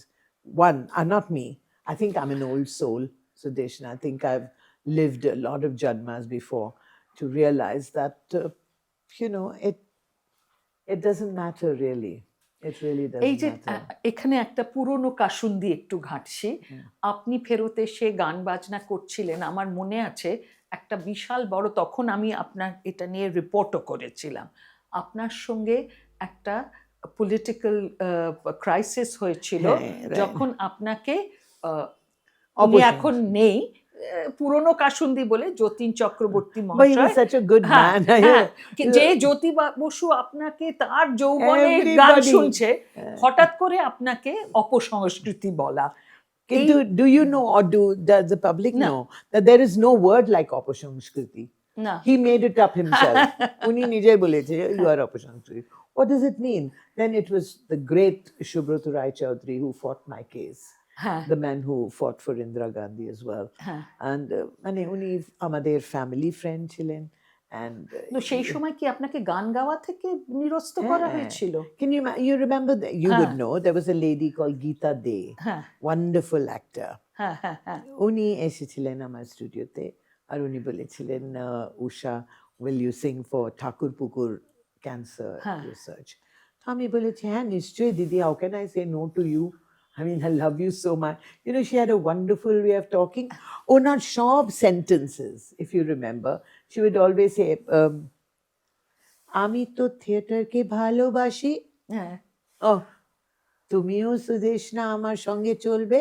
one, not me. I think I'm an old soul, Sudeshna. I think I've lived a lot of janmas before to realize that, you know, it doesn't matter really. It really এই doesn't যে matter. এখানে একটা পুরনো কাসুন্দি একটু ঘাঁটছি, আপনি ফেরত এসে গান বাজনা করছিলেন, আমার মনে আছে একটা বিশাল বড়, তখন আমি আপনার এটা নিয়ে রিপোর্টও করেছিলাম, আপনার সঙ্গে একটা পলিটিক্যাল ক্রাইসিস হয়েছিল যখন আপনাকে উনি এখন নেই, পুরনো কাসুন্দি বলে Jatin Chakraborty But he was মহাশয়, such a good man. যে জ্যোতি বসু আপনাকে তার যৌবনে গান শুনছে, হঠাৎ করে আপনাকে অপসংস্কৃতি বলা। Do you know, or does the public know that there is no word like Opashangskriti? না, He made it up himself. Uni nije boleche, you are Opashangskriti. What does it mean? Then it was the great Subrat Rai Chaudhary who fought my case. The man who fought for Indira Gandhi as well. And uni amader family friend chilen. And সেই সময় কি আপনাকে গান গাওয়া থেকে নিরস্ত করা হয়েছিল? Can you remember that? You would know. There was a lady called Geeta De, wonderful actor. Uni eshichilen amar studio te, ar uni bolechilen, Usha, will you sing for Thakur Pukur cancer research? Ami bolechi, ha, nishchoy Didi, how can I say no to you? I mean, I love you so much. You know, she had a wonderful way of talking. Oh, not sharp sentences, if you remember. She would always say, Ami to theater ke bhalobashi. Oh, tumiও Sudeshna amar সঙ্গে চলবে?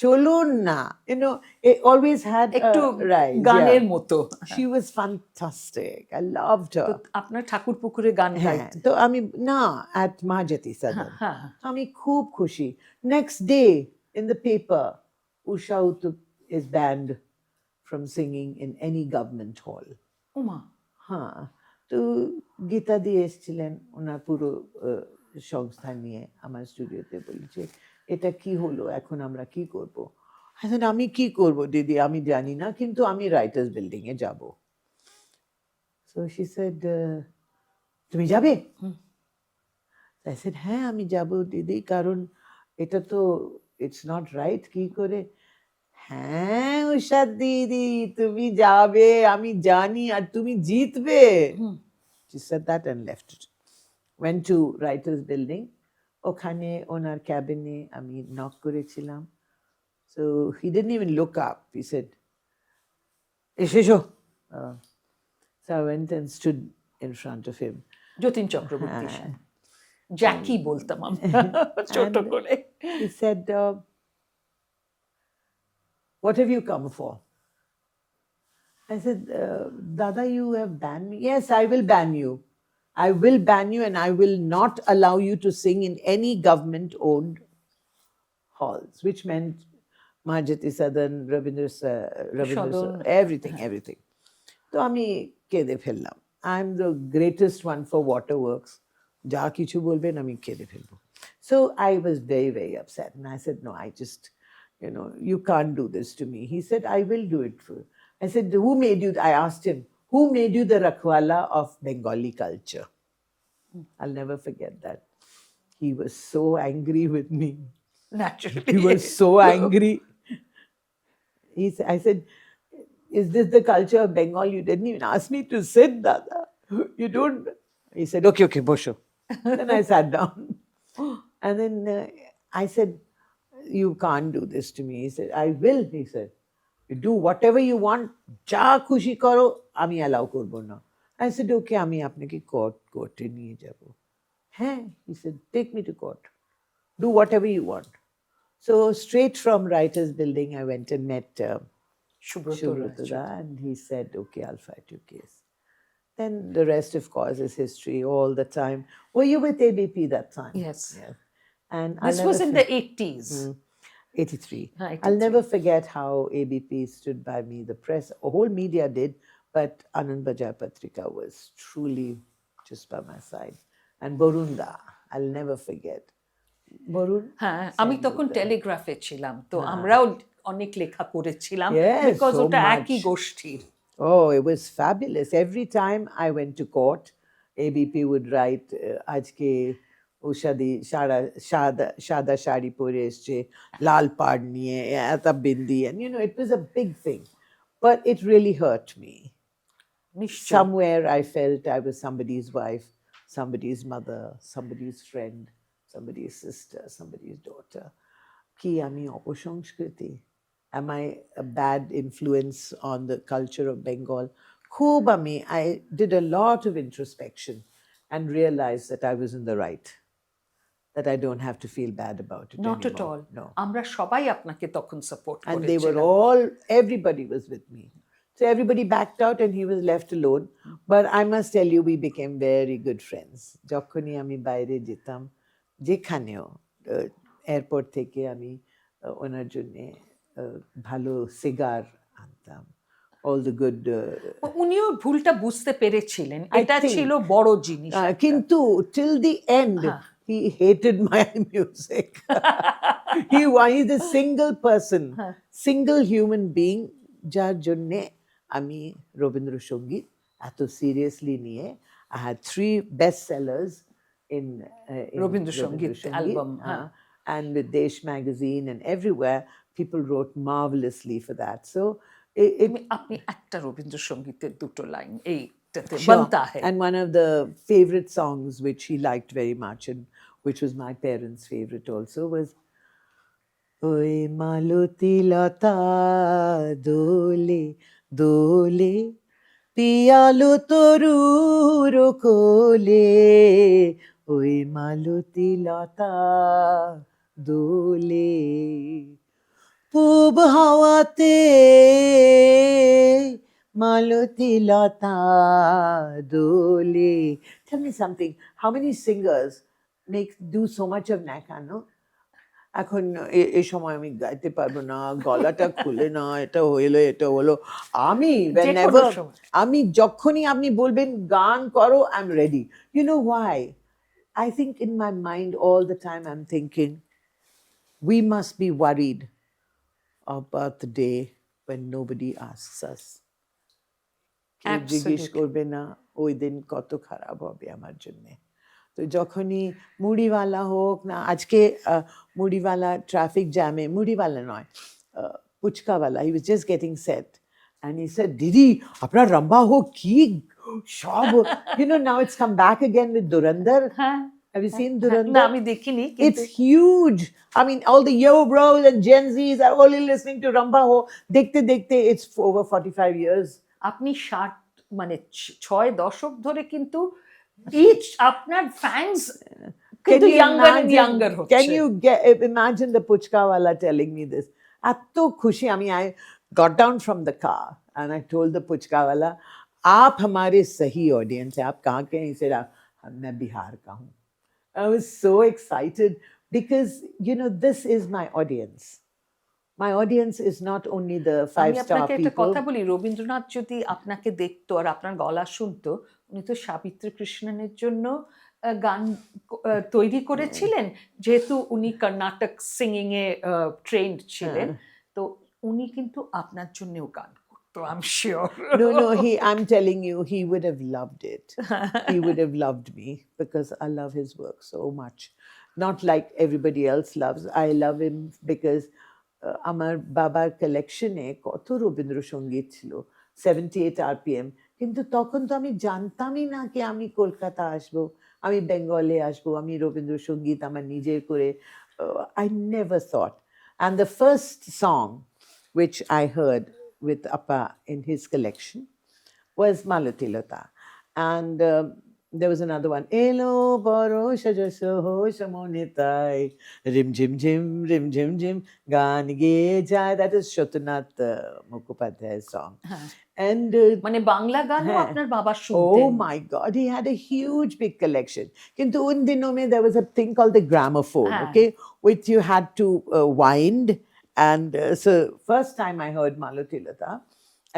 চলুন না, you know, it always had একটু rise. গানের মতো। She was fantastic. I loved her. আপনার ঠাকুর পুকুরে গান গাইতেন? তো আমি না, at Majati Sadan. আমি খুব খুশি. Next day in the paper, Usha Uthup is banned from singing in any government hall. ওমা, হ্যাঁ, তো গীতা দিয়ে এসেছিলেন ওনার পুরো সংস্থা নিয়ে আমার স্টুডিওতে, বলেছে এটা কি হলো, এখন আমরা কি করব? এখন আমি কি করব দিদি, আমি জানি না, কিন্তু আমি রাইটার্স বিল্ডিং এ যাব। সো শি সেড, তুমি যাবে? আই সেড, হ্যাঁ আমি যাব দিদি, কারণ এটা তো ইটস নট রাইট। কি করে? হ্যাঁ উষা দিদি, তুমি যাবে, আমি জানি, আর তুমি জিতবে। She said that and left it. Went to writers building. ওখানে ওনার ক্যাবিনে আমি নক করেছিলাম। So he didn't even look up. He said, এসো। So I went and stood in front of him. Jatin Chakraborty, Jackie বলতাম আমরা ছোট করে। He said, what have you come for? I said, Dada, you have banned me. Yes, I will ban you. I will ban you, and I will not allow you to sing in any government-owned halls, which meant Majati Sadan, Rabindra, everything. তো আমি কেঁদে ফেললাম। I am the greatest one for water works, যা কিছু বলবেন আমি কেঁদে ফেলবো। So I was very, very upset. And I said, no, I just, you can't do this to me. He said, I will do it for you. I said, who made you? I asked him, who made you the Rakhwala of Bengali culture? I'll never forget that. He was so angry with me. Naturally He was so angry. I said, is this the culture of Bengal? You didn't even ask me to sit, Dada. You don't. He said, okay, bosho. Then I sat down. And then I said, you can't do this to me. He said, I will. He said, you do whatever you want. Ja khushi karo, ami allow korbo na. I said, okay, ami apnake court e niye jabo. Hey, he said, take me to court. Do whatever you want. So straight from Writers Building, I went and met Subrata Shubhrata, and he said, okay, I'll fight your case. Then the rest, of course, is history all the time. Were you with ABP that time? Yes. And This was in the 80s. 83. Ah, I'll 83. never forget how ABP stood by me. The press, whole media did, but Anand Bajaj Patrika was truly just by my side. And Borunda, I'll never forget. Borun? হ্যাঁ আমি sent তখন with টেলিগ্রাফে ছিলাম, তো আমরাও অনেক লেখা করেছিলাম Yes, because so ওটা much. একই গোষ্ঠীর। Oh, it was fabulous. Every time I went to court, ABP would write, Ajke Usha di shada shari pore esche, lal pad niye, eta bindi. And it was a big thing. But it really hurt me. নিশ্চয়ই Somewhere I felt I was somebody's wife, somebody's mother, somebody's friend, somebody's sister, somebody's daughter. Ki ami অপসংস্কৃতি? Am I a bad influence on the culture of Bengal? Khub I did a lot of introspection and realized that I was in the right, that I don't have to feel bad about it not at anymore. All, No. আমরা সবাই আপনাকে তখন support And they were করেছিলাম। everybody was with me. So everybody backed out and he was left alone. But I must tell you, we became very good friends. যখনই আমি বাইরে যেতাম, যেখানেও airport থেকে আমি ওনার জন্য ভালো সিগার আনতাম, all the good. উনিও ভুলটা বুঝতে পেরেছিলেন, I এটা think, ছিল বড় জিনিস একটা। কিন্তু till the end, হ্যাঁ। he hated my music. He's the single person, single human being, যার জন্যে আমি রবীন্দ্রসঙ্গীত এত সিরিয়াসলি নিয়ে I had 3 bestsellers in Rabindrasangeet album, হ্যাঁ। and with Desh magazine and everywhere, people wrote marvelously for that. So আপনি একটা রবীন্দ্রসঙ্গীতের দুটো লাইন এইটাতে Sure. বনতা হ্যায়। And one of the favorite songs which he liked very much, and which was my parents' favorite also, was Oy Maloti Lata Dole Dole Piyalu Toruro Kole Oy Maloti Lata Dole পূব হাওয়াতে মালতী লতা দোলে. Tell me something. How many singers do so much of ন্যাকানো? এখন এই সময় আমি গাইতে পারবো না, গলাটা খুলে না, এটা হলো। আমি whenever, আমি যখনই আপনি বলবেন গান করো, I'm ready. You know why? I think in my mind all the time I'm thinking, we must be worried about the day when nobody asks us. কেউ জিজ্ঞেস করবে না ওই দিন কত খারাপ হবে আমার জন্য। তো যখনই মুড়িওয়ালা হোক না, আজকে মুড়িওয়ালা ট্রাফিক জ্যামে, মুড়িওয়ালা নয়, পুচকাওয়ালা, he was just getting set and he said, দিদি আপনার রম্বা হোক কি সব, now it's come back again with Durandar. Have you seen Durandar? না আমি দেখিনি। It's huge. I mean, all the yo bros and Gen Zs are only listening to Ramba Ho. Dekhte, it's over 45 years. আপনি 60 মানে 6 দশক ধরে কিন্তু আপনার fans কিন্তু younger and younger হচ্ছে। Can you imagine the puchkawala telling me this? Atto khushi. I mean, I got down from the car and I told the puchkawala, "Aap hamare sahi audience hai. Aap kahan ke?" He said, "Main Bihar ka hu." I was so excited because, this is my audience. My audience is not only the আমি 5-star আপনাকে একটা people. কথা বলি, রবীন্দ্রনাথ যদি আপনাকে দেখতো আর আপনার গলা শুনতো, উনি তো সাবিত্রী কৃষ্ণনের জন্য গান তৈরি করেছিলেন, যেহেতু উনি কর্ণাটক সিঙ্গিং এ ট্রেন্ড ছিলেন, তো উনি কিন্তু আপনার জন্যও গান করতো, I am sure. No, I'm telling you, he would have loved it. He would have loved me because I love his work so much. Not like everybody else loves. I love him because আমার বাবার কালেকশনে কত রবীন্দ্রসঙ্গীত ছিল, 78 RPM, কিন্তু তখন তো আমি জানতামই না কি আমি কলকাতা আসবো, আমি বেঙ্গলে আসবো, আমি রবীন্দ্রসঙ্গীত আমার নিজের করে, I never thought. And the first song which I heard with Appa in his collection was Malati Lata. And there was another one. Elo boro shajaso ho shamonitai rim jim jim gan ge jai. That is Shotunath Mukhopadhyay's song. And মানে বাংলা গানও হ্যাঁ। আপনার বাবা শুনতেন? oh my God, he had a huge big collection. Kintu un dinon mein there was a thing called the gramophone, Ah. okay, which you had to wind. And so first time I heard Malati Lata,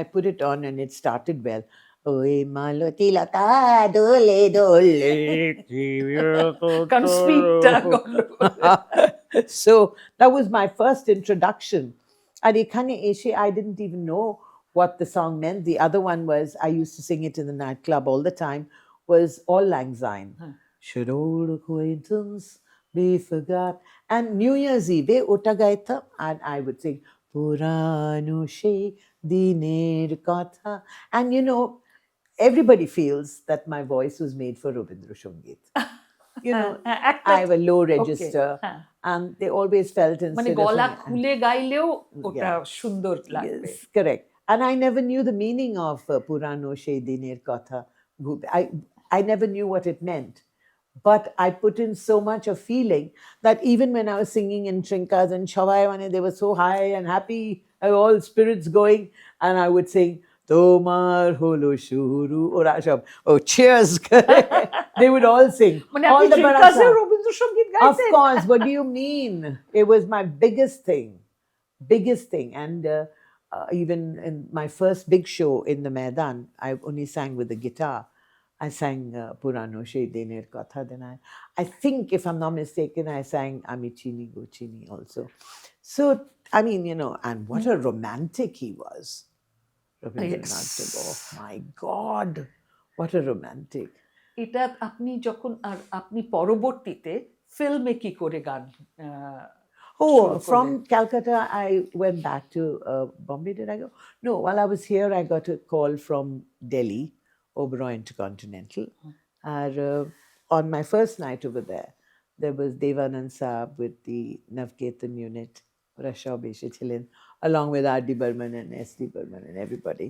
I put it on and it started well. Oye Malati Lata dole dole. কারণ স্পিডটা So that was my first introduction. And ekhane eshe I didn't even know what the song meant. The other one was, I used to sing it in the nightclub all the time, was All Lang Syne. Should old acquaintance be forgot? And New Year's Eve, ota gaita, and I would sing Purano she diner kotha. And you know, everybody feels that my voice was made for Rabindra Sangeet. You know, I have a low register, and they always felt মানে instead গলা of খুলে গাইলেও ওটা Yeah. সুন্দর লাগবে। yes, correct. And I never knew the meaning of Purano she diner kotha. I never knew what it meant. But I put in so much of feeling that even when I was singing in Trinkas and Shavai, they were so high and happy, all spirits going, and I would sing, Tomar holo shuru, oh, cheers. They would all sing. মানে all আপনি the ট্রিনকাসের barasa. Rabindrasangeet Of গাইতেন? course, what do you mean? It was my biggest thing. And even in my first big show in the Maidan, I only sang with the guitar. I sang Purano she diner kotha. Then I think, if I'm not mistaken, I sang Amichini Gochini also. So, I mean, you know, and what a romantic he was. Rabindranath Tagore. My God, what a romantic. এটা আপনি যখন আর আপনি পরবর্তীতে ফিল্মে কি করে গান Oh, শুরু from করলেন? Calcutta, I went back to Bombay. Did I go? No, while I was here, I got a call from Delhi, Oberoi Intercontinental. And on my first night over there was Devanand Saab with the Navketan unit, Rasha Chilin, along with R.D. Burman and S.D. Burman and everybody.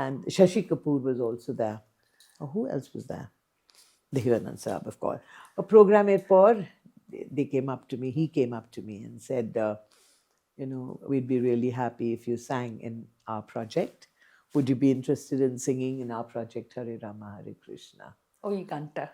And Shashi Kapoor was also there. Oh, who else was there? Devanand Saab, of course. A program for, they came up to me, he came up to me and said, you know, we'd be really happy if you sang in our project. Would you be interested in singing in our project, Hare Rama, Hare Krishna? ওই গানটা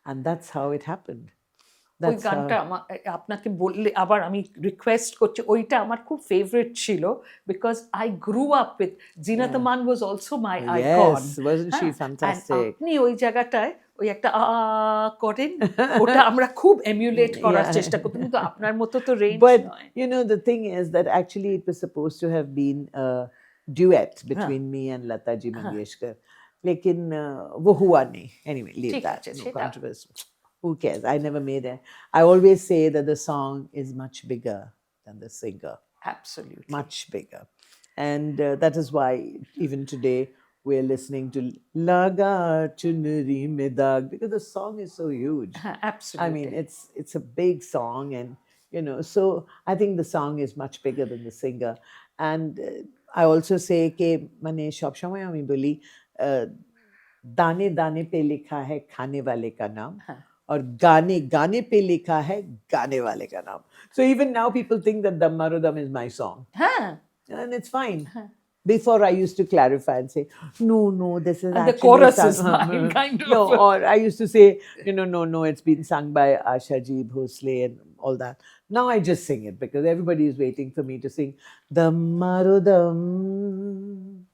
And that's how it happened. ওই That's গানটা how, আপনাকে বললে আবার আমি request করছি, ওইটা আমার খুব ফেভারিট ছিল, because I grew up with Zeenat Aman was also my icon. yes, wasn't she fantastic? আপনি ওই জায়গাটায় ওই একটা করেন, ওটা আমরা খুব এমুলেট করার Yeah. চেষ্টা করতাম, কিন্তু আপনার মতো তো রেঞ্জ But, নয়। you know, the thing is that actually it was supposed to have been a duet between me and Lata Ji Mangeshkar. Lekin wo hua nahi. Anyway, leave ঠিক that. আছে, No সেটা- controversy. Who cares? I never made it. I always say that the song is much bigger than the singer. Absolutely. Much bigger. And that is why even today we're listening to Laga Chunari Mein Daag, because the song is so huge. Absolutely. I mean, it's a big song, and you know, so I think the song is much bigger than the singer. And I also say ke mane shab shomoy ami boli दाने दाने पे लिखा है खाने वाले का नाम और गाने गाने पे लिखा है गाने वाले का नाम. So even now people think that Dam Maro Dam is my song, হ্যাঁ, and it's fine. Before I used to clarify and say, no, this is And the actually chorus sung- is mine, kind of. No, or I used to say, no, it's been sung by Asha Ji Bhosle and all that. Now I just sing it because everybody is waiting for me to sing Dam Maro Dam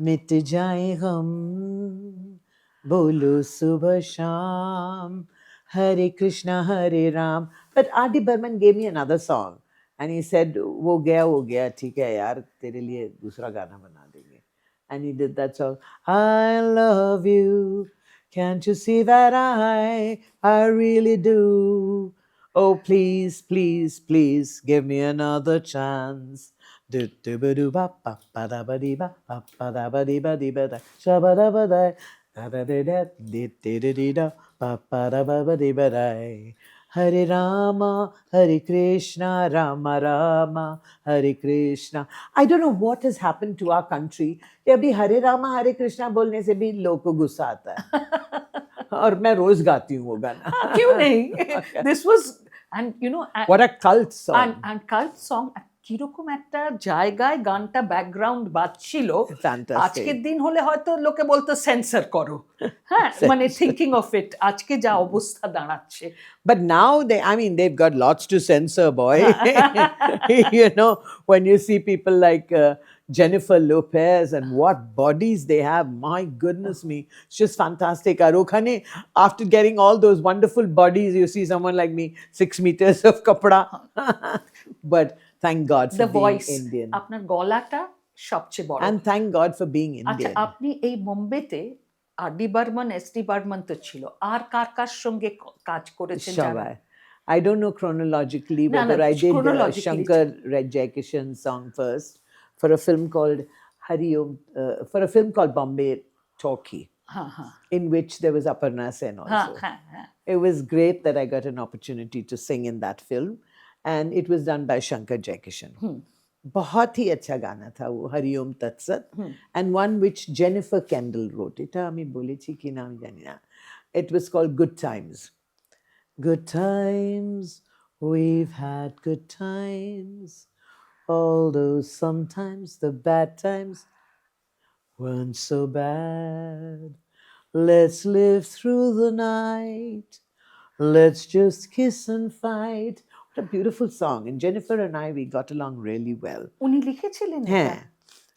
Mit Jaye Hum Bolo Subha Sham Hare Krishna Hare Ram. But R.D. Burman gave me another song and he said, wo gaya, theek hai yaar, tere liye dusra gana bana denge. And he did that song, I love you. Can't you see that I really do? Oh, please, please, please give me another chance. Do do ba do ba ba ba da ba dee ba da ba dee ba dee ba da sha ba da ba da da da da di di da ba da ba dee ba da. Hare Rama, Hare Krishna, Rama Rama, Hare Krishna. I don't know what has happened to our country. कि अभी हरे रामा हरे कृष्णा बोलने से भी लोग को गुस्सा आता है और मैं रोज गाती हूँ वो गाना क्यों नहीं? This was, and you know, What a cult song. and cult song, কিরকম একটা জায়গায় গানটা ব্যাকগ্রাউন্ড বাজছিল, Fantastic. আজকের দিন হলে হয়তো লোকে বলতো সেন্সর করো, হ্যাঁ, মানে থিঙ্কিং অফ ইট, আজকে যা অবস্থা দাঁড়াচ্ছে। But now they've got lots to censor, boy. You know, when you see people like Jennifer Lopez and what bodies they have, my goodness me, it's just fantastic. Arokhane, after getting all those wonderful bodies, you see someone like me, 6 meters of kapda. But thank God for the being voice, Indian. আপনার গলাটা সবচেয়ে বড়। And thank God for being আচ্ছা, Indian. আপনি এই বোম্বেতে RD. Barman, এস.ডি. Barman তো ছিল, আর কার কার সঙ্গে কাজ করেছেন জানেন? Shabbai. I don't know chronologically No, whether no, I did chronologically. Shankar Jaikishan's song first for a film called for a film called Bombay Talkie, হ্যাঁ হ্যাঁ in which there was Aparna Sen হ্যাঁ also. হ্যাঁ হ্যাঁ। It was great that I got an opportunity to sing in that film, and it was done by Shankar Jaikishan. बहुत ही अच्छा गाना था वो हरिओम तत्सत, and one which Jennifer Kendall wrote. এটা আমি বলেছি কি না আমি জানি না. It was called Good Times. Good times, we've had good times, although sometimes the bad times weren't so bad. Let's live through the night, let's just kiss and fight. What a beautiful song. And Jennifer and I, we got along really well. উনি লিখেছিলেন এটা? Yeah.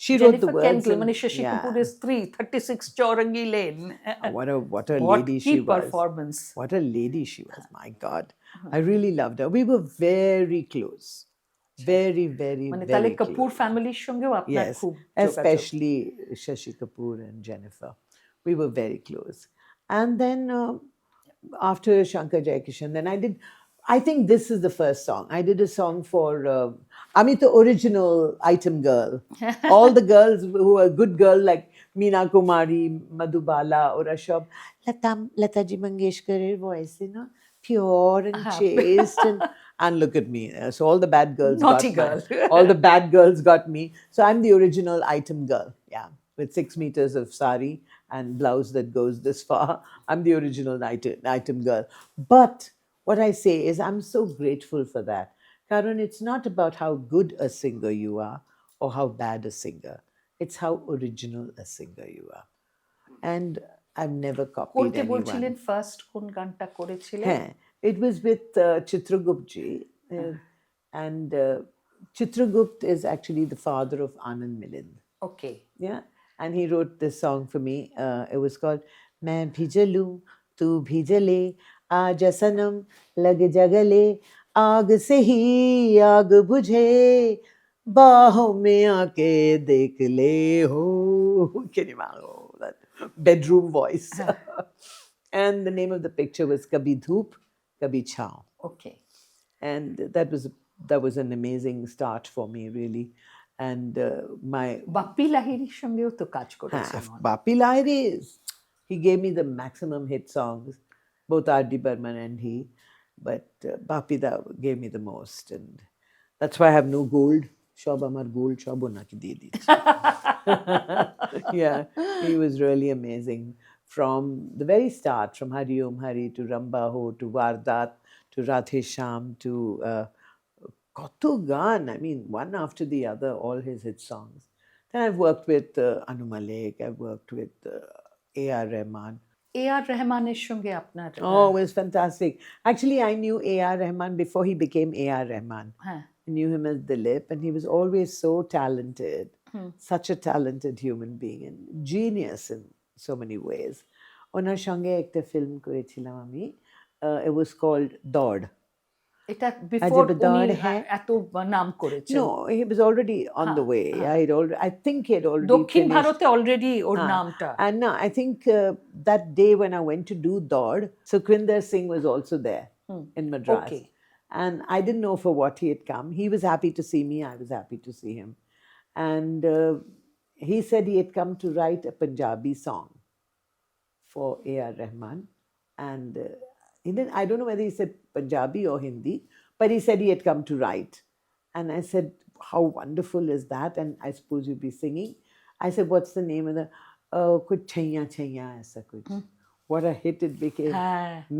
She wrote the Jennifer words. কেন্ডল, and- মানে Shashi yeah. কাপুরের স্ত্রী, 36 Chowringhee lane. What a What lady key she was. performance. What a lady she was. My God. I really loved her. We were very close. Very, very, মানে very তাহলে close. Kapoor ফ্যামিলির সঙ্গেও আপনার Yes, খুব যোগাযোগ। especially Shashi Kapoor and Jennifer. We were very close. And then after Shankar Jaikishan, then I think this is the first song. I did a song for, the original item girl. All the girls who were good girl like Meena Kumari, Madhubala, Orashab, Lata Ji Mangeshkarer voice, you know, pure and chaste. And look at me. So all the bad girls Naughty got girl. all the bad girls got me. So I'm the original item girl. Yeah. With 6 meters of sari and blouse that goes this far. I'm the original item girl. But what I say is I'm so grateful for that. Karan, it's not about how good a singer you are or how bad a singer. It's how original a singer you are. And I've never copied করতে anyone. বলছিলেন, first কোন গানটা করেছিলেন? Yeah, it was with Chitragupt ji. And Chitragupt is actually the father of Anand Milind. Okay. Yeah, and he wrote this song for me. It was called "Main bhi jalu, tu bhi jale, aaja sanam lag jagale, aag se hi aag bujhe, baahon mein aake dekh le ho." Can you imagine that bedroom voice? And the name of the picture was "Kabhi Dhoop, Kabhi Chhaon." Okay. And that was an amazing start for me, really. And my Bappi লাহিড়ির সঙ্গেও তো কাজ করেছেন। Bapi Lahiri he gave me the maximum hit songs, both R.D. Burman and he. But Bapi gave me the most, and that's why I have no gold. Shob amar gold shob onake diye diyechi. Yeah, he was really amazing from the very start, from Hari Om Hari to Ramba Ho to Vardat to Radhe Sham to Koto Gan. I mean, one after the other, all his hit songs. Then I've worked with Anu Malik, I've worked with A.R. Rahman. A.R. রহমানের সঙ্গে আপনার Oh, it was fantastic. Actually, I knew A.R. Rahman before he became A.R. Rahman. হ্যাঁ I knew him as Dilip, and he was always so talented, such a talented human being, and genius in so many ways. ওনার সঙ্গে একটা film করেছিলাম আমি. It was called Dod. এটা before আজব উনি দৌড় হ্যাঁ। এত নাম করেছেন No, he was already on the way. I think he had already দক্ষিণ finished. ভারতে অলরেডি ওর নামটা And no, I think that day when I went to do Dod, Sukhwinder Singh was also there in Madras. Okay. And I didn't know for what he had come. He was happy to see me. I was happy to see him. And he said he had come to write a Punjabi song for A.R. Rahman. And he didn't, I don't know whether he said Punjabi or Hindi, but he said he had come to write. And I said, how wonderful is that? And I suppose you'll be singing. I said, what's the name of the, oh, kuch chaiya chaiya aisa kuch. What a hit it became.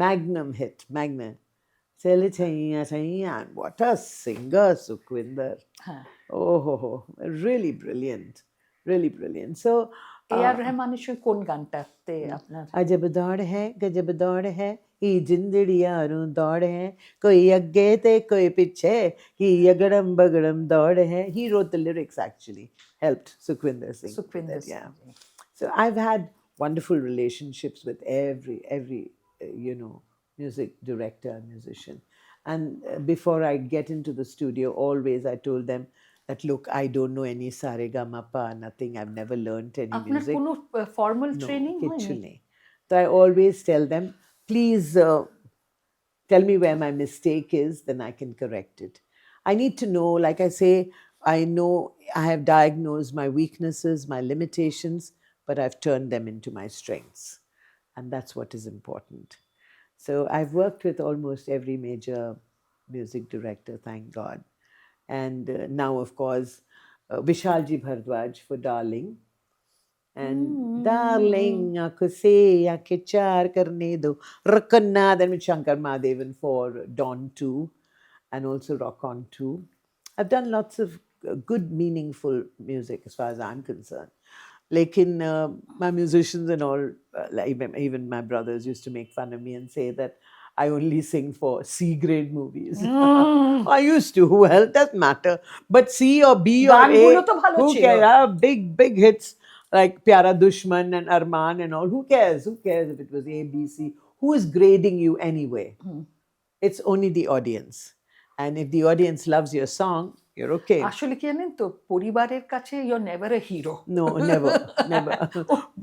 Magnum hit, Magnum. Chale chaiya chaiya. And what a singer, Sukhwinder. Oh, really brilliant. Really brilliant. So, A.R. রহমানের সঙ্গে কোন গানটাতে আপনার अजब दौड़ है गजब दौड़ है ये जिंदड़ी यारों दौड़ है कोई अगे ते कोई पीछे ही अगड़म बगड़म दौड़ है. He wrote the lyrics actually, helped Sukhwinder Singh. Sukhwinder Yeah. Singh. So I've had wonderful relationships with every music director, musician. And before I get into the studio, always I told them that, look, I don't know any saregamapa, nothing. I've never learned any আপনার music. কোনো formal No, training হয়নি কিচ্ছু নেই. So I always tell them, please tell me where my mistake is, then I can correct it. I need to know, like I say, I know I have diagnosed my weaknesses, my limitations, but I've turned them into my strengths. And that's what is important. So I've worked with almost every major music director, thank God. And now, of course, Vishalji Bhardwaj for Darling. And Darling, aako se aake char karne do. Rakanna, then with Shankar Mahadevan for Dawn 2 and also Rock On 2. I've done lots of good, meaningful music as far as I'm concerned. Like in my musicians and all, like even my brothers used to make fun of me and say that I only sing for C-grade movies. I used to. Well, it doesn't matter. But C or B or গানগুলো A, তো ভালো who ছিল। cares? Big hits like Pyara Dushman and Arman and all. Who cares? Who cares if it was A, B, C? Who is grading you anyway? It's only the audience. And if the audience loves your song, you're okay. আসলে কি জানেন তো পরিবারের কাছে you're never a hero No, never.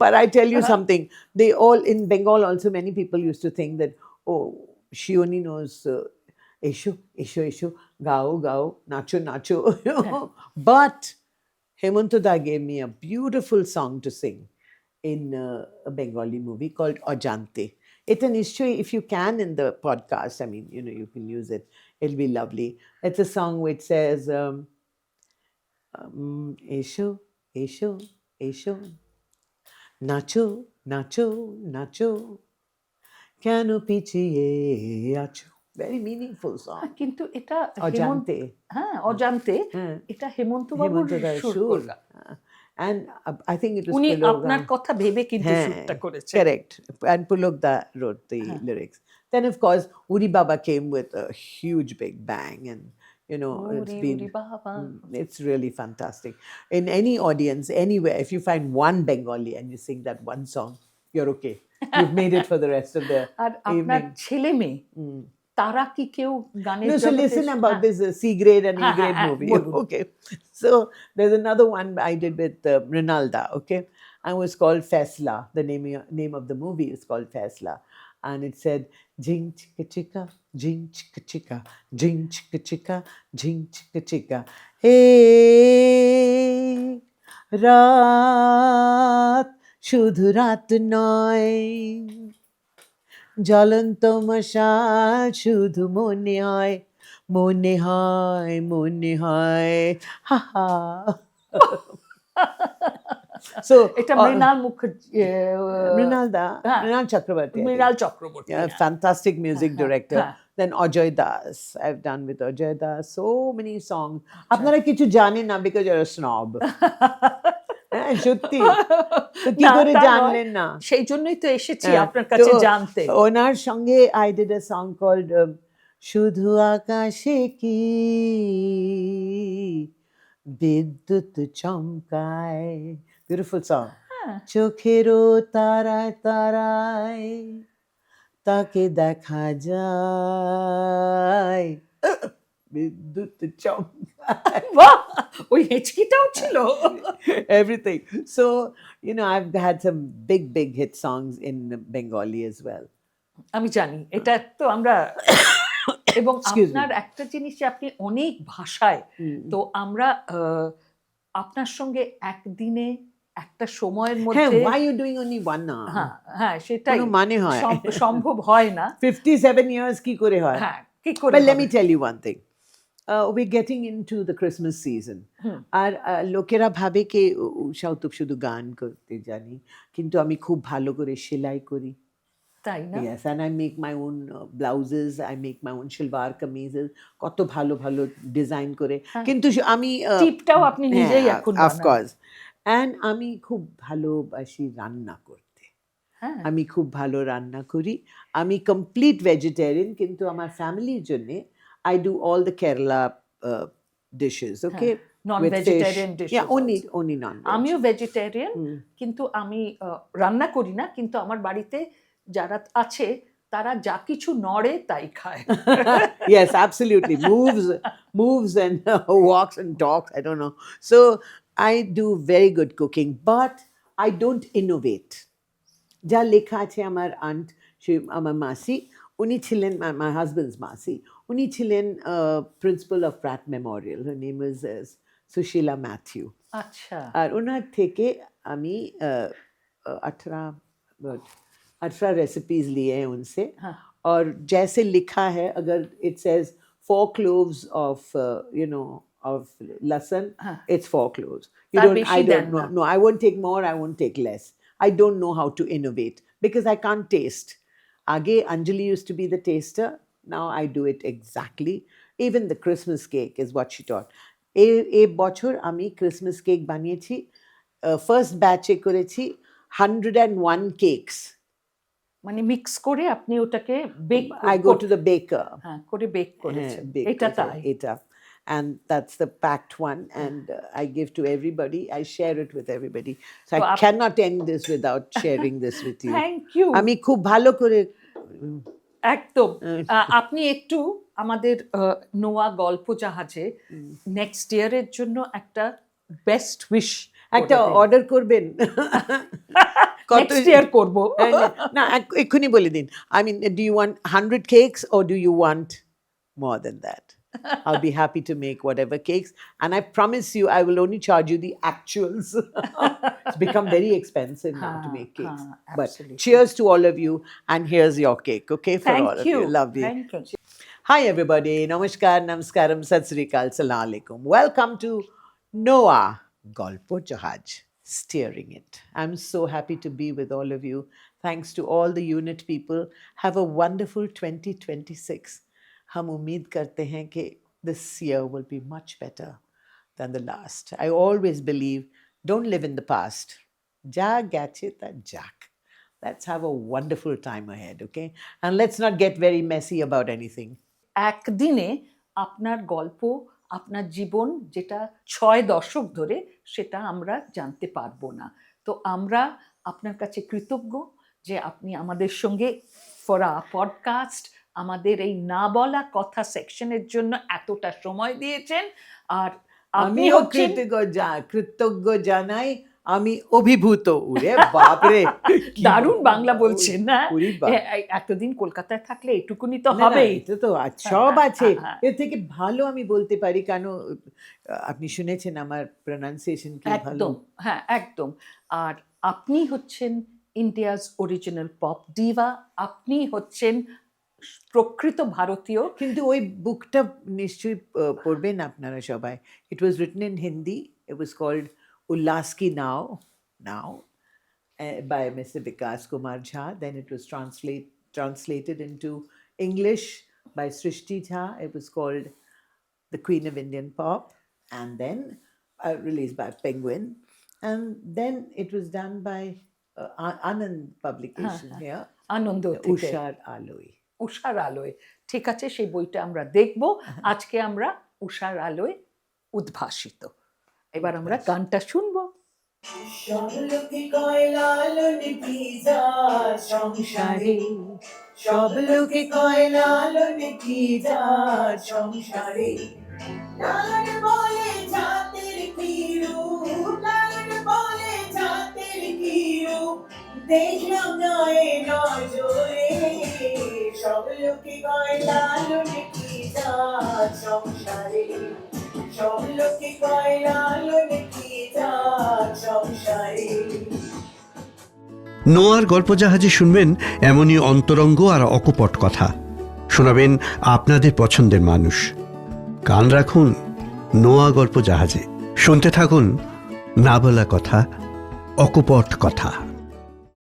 But I tell you something. They all, in Bengal also, many people used to think that, oh, she only knows Esho, Gao, Nacho. But Hemanto Da gave me a beautiful song to sing in a Bengali movie called Ajante. It's an issue, if you can, in the podcast, I mean, you can use it. It'll be lovely. It's a song which says, Esho, Nacho, কেন পিছিয়ে আছো. Very meaningful song. কিন্তু এটা অজান্তে. হ্যাঁ অজান্তে এটা হেমন্ত বাবুর সুর করলা And I think it was উনি Pulok আপনার কথা ভেবে কিন্তু সুরটা করেছেন correct. And Pulok Da wrote the lyrics. Then of course Uri Baba came with a huge big bang, and it's really fantastic. In any audience, anywhere, if you find one Bengali and you sing that one song, you're okay. You've made it for the rest of the আর আপনার evening. ছেলে মেয়ে তারা কি কেউ গানের No, so listen about this C-grade and E-grade movie. Okay. So there's another one I did with Rinalda, okay? And it was called Faisla. The name of the movie is called Faisla. And it said, Jing chicka chicka, jing chicka chicka, jing chicka chicka, jing chicka chicka. Hey, রাত শুধু রাত নয়, জ্বলন্ত মশাল শুধু মনে হয়, হা হা. So এটা Mrinal Mukherjee Mrinal Chakrabarti. Mrinal Chakraborty Fantastic music director. Then Ajoy Das. I've done with Ajoy Das so many songs. আপনারা কিছু জানেন না because you're a snob. হ্যাঁ সত্যি তো কি না, করে তা নয়। জানলেন না সেই জন্যই তো এসেছি হ্যাঁ, আপনার কাছে তো জানতে। ওনার সঙ্গে I did a song called শুধু আকাশে কি বিদ্যুৎ চমকায় বিউটিফুল সং হ্যাঁ, চোখেরও তারায় তারায় তাকে দেখা যায় বিদ্যুৎ চমকায় বাহ, ওই হেঁচকিটাও ছিল। everything. So, I've had some big hit songs in Bengali as well. আমি জানি এটা তো আমরা এবং Excuse me. আপনার একটা জিনিস যে আপনি অনেক ভাষায়, হুম। তো আমরা আপনার সঙ্গে একদিনে একটা সময়ের হ্যাঁ, মধ্যে, why you doing only one now? হ্যাঁ হ্যাঁ সেটাই কোনো মানে হয়? সম্ভব হয় না। 57 years কি করে হয়? হ্যাঁ, কি করে But let হবে? me tell you one thing. We're getting into the Christmas season. হুম। আর লোকেরা ভাবে কি উষা উত্তুপ শুধু গান করতে জানি, কিন্তু আমি খুব ভালো করে সেলাই করি। তাই না? Yes, and I make my own blouses, I make my own shalwar kameezes, কত ভালো ভালো ডিজাইন করে। হ্যাঁ। কিন্তু আমি টিপটাও আপনি নিজেই এখন অফ বানান। কোর্স। অ্যান্ড আমি খুব ভালোবাসি রান্না করতে। হ্যাঁ, আমি খুব ভালো রান্না করি। আমি কমপ্লিট ভেজিটেরিয়ান, কিন্তু আমার ফ্যামিলির জন্য I do all the Kerala dishes, okay? Non With vegetarian fish. Dish. Yeah, only non-veg. আমিও ভেজিটেরিয়ান, হুম। কিন্তু আমি রান্না করি না, কিন্তু আমার বাড়িতে যারা আছে তারা যা কিছু নড়ে তাই খায়। Yes, absolutely. Moves and walks and talks. I don't know. So I do very good cooking, but I don't innovate. যা লেখা আছে আমার আন্ট, আমার মাসি, উনি ছিলেন my husband's মাসি, উনি ছিলেন principal of Pratt Memorial. her name is Sushila Matthew. আচ্ছা, और उन्हार थेके आमी 18 रेसिपीज लिए हैं उनसे। हाँ। और जैसे लिखा है, अगर it says 4 cloves of of लहसुन, हाँ। it's 4 cloves. You तार don't, बेशी I don't देन know. ना। No, I won't take more, I won't take less. I don't know how to innovate because I can't taste. Age Anjali used to be the taster. Now I do it exactly. Even the Christmas cake is what she taught. এই বছর আমি Christmas cake বানিয়েছি, first ব্যাচে করেছি 101 cakes. মানে mix করে আপনি ওটাকে bake I go to the baker. হ্যাঁ করে বেক হ্যাঁ, করেছেন। bake এটা করেছি, তাই। এটা, and that's the packed one, and I give to everybody. I share it with everybody. So I তো cannot end this without sharing this with you. Thank you. আমি খুব ভালো করে একদম। আপনি একটু আমাদের নোয়া গল্প জাহাজে নেক্সট ইয়ারের জন্য একটা বেস্ট উইশ একটা অর্ডার করবেন। নেক্সট ইয়ার করব। না, এক্ষুনি বলে দিন। I mean, do you want 100 cakes or do you want more than that? I'll be happy to make whatever cakes, and I promise you I will only charge you the actuals. It's become very expensive now to make cakes. But absolutely. cheers to all of you, and here's your cake, okay, for Thank all you. of you. Lovely. Thank you. Hi everybody, namaskar, namaskaram, sat sri akal, salam alaikum. Welcome to Noa Golpojahaj, steering it. I'm so happy to be with all of you. Thanks to all the unit people. Have a wonderful 2026. हम उम्मीद करते हैं कि this year will be much better than the last. I always believe, don't live in the past. Ja gache ta jak. Let's have a wonderful time ahead, okay? And let's not get very messy about anything. একদিনে আপনার গল্প, আপনার জীবন যেটা 6 দশক ধরে, সেটা আমরা জানতে পারবো না। তো আমরা আপনার কাছে কৃতজ্ঞ যে আপনি আমাদের সঙ্গে ফর আ পডকাস্ট, আমাদের এই না বলা কথা সেকশনের জন্য এতটা সময় দিয়েছেন। আর আপনি আমিও হচ্ছেন কৃতজ্ঞ জানাই, আমি অভিভূত। ওরে বাপ রে, দারুণ বাংলা বলছেন না? ওরে বাপ। এতদিন কলকাতায় থাকলে এটুকুনি তো না, না, হবেই। এটা তো সব আছে। হ্যাঁ। এর থেকে ভালো আমি বলতে পারি, কেন আপনি শুনেছেন আমার প্রনাউন্সিয়েশন কি ভালো। একদম, হ্যাঁ একদম। আর আপনি হচ্ছেন ইন্ডিয়াস অরিজিনাল পপ ডিভা, আপনি হচ্ছেন প্রকৃত ভারতীয়। কিন্তু ওই বুকটা নিশ্চয়ই পড়বেন আপনারা সবাই। It was written in Hindi, it was called Ullas ki now by Mr. Vikas Kumar Jha. Then it was translated into English by Srishti Jha. It was called The Queen of Indian Pop, and then released by Penguin. And then it was done by Anand publication here, আনন্দ থেকে Ushar Aloi. উষার আলোয়। ঠিক আছে, সেই বইটা আমরা দেখব। আজকে আমরা উষার আলোয় উদ্ভাসিত। এবার আমরা গানটা শুনবো। সব লোকে কয় লালন কি যার সংসারে, সব লোকে কয় লালন কি যার সংসারে, লালন বলে জাতের কি রূপ, লালন বলে জাতের কি রূপ, দেখলাম নয় নজরে, সব লোকে কয় লালন কি যার সংসারে, সব লোকে কয় লালন কি যার সংসারে। নোয়ার গল্পজাহাজে শুনবেন এমনই অন্তরঙ্গ আর অকপট কথা। শোনাবেন আপনাদের পছন্দের মানুষ। কান রাখুন নোয়া গল্পজাহাজে, শুনতে থাকুন না বলা কথা, অকপট কথা।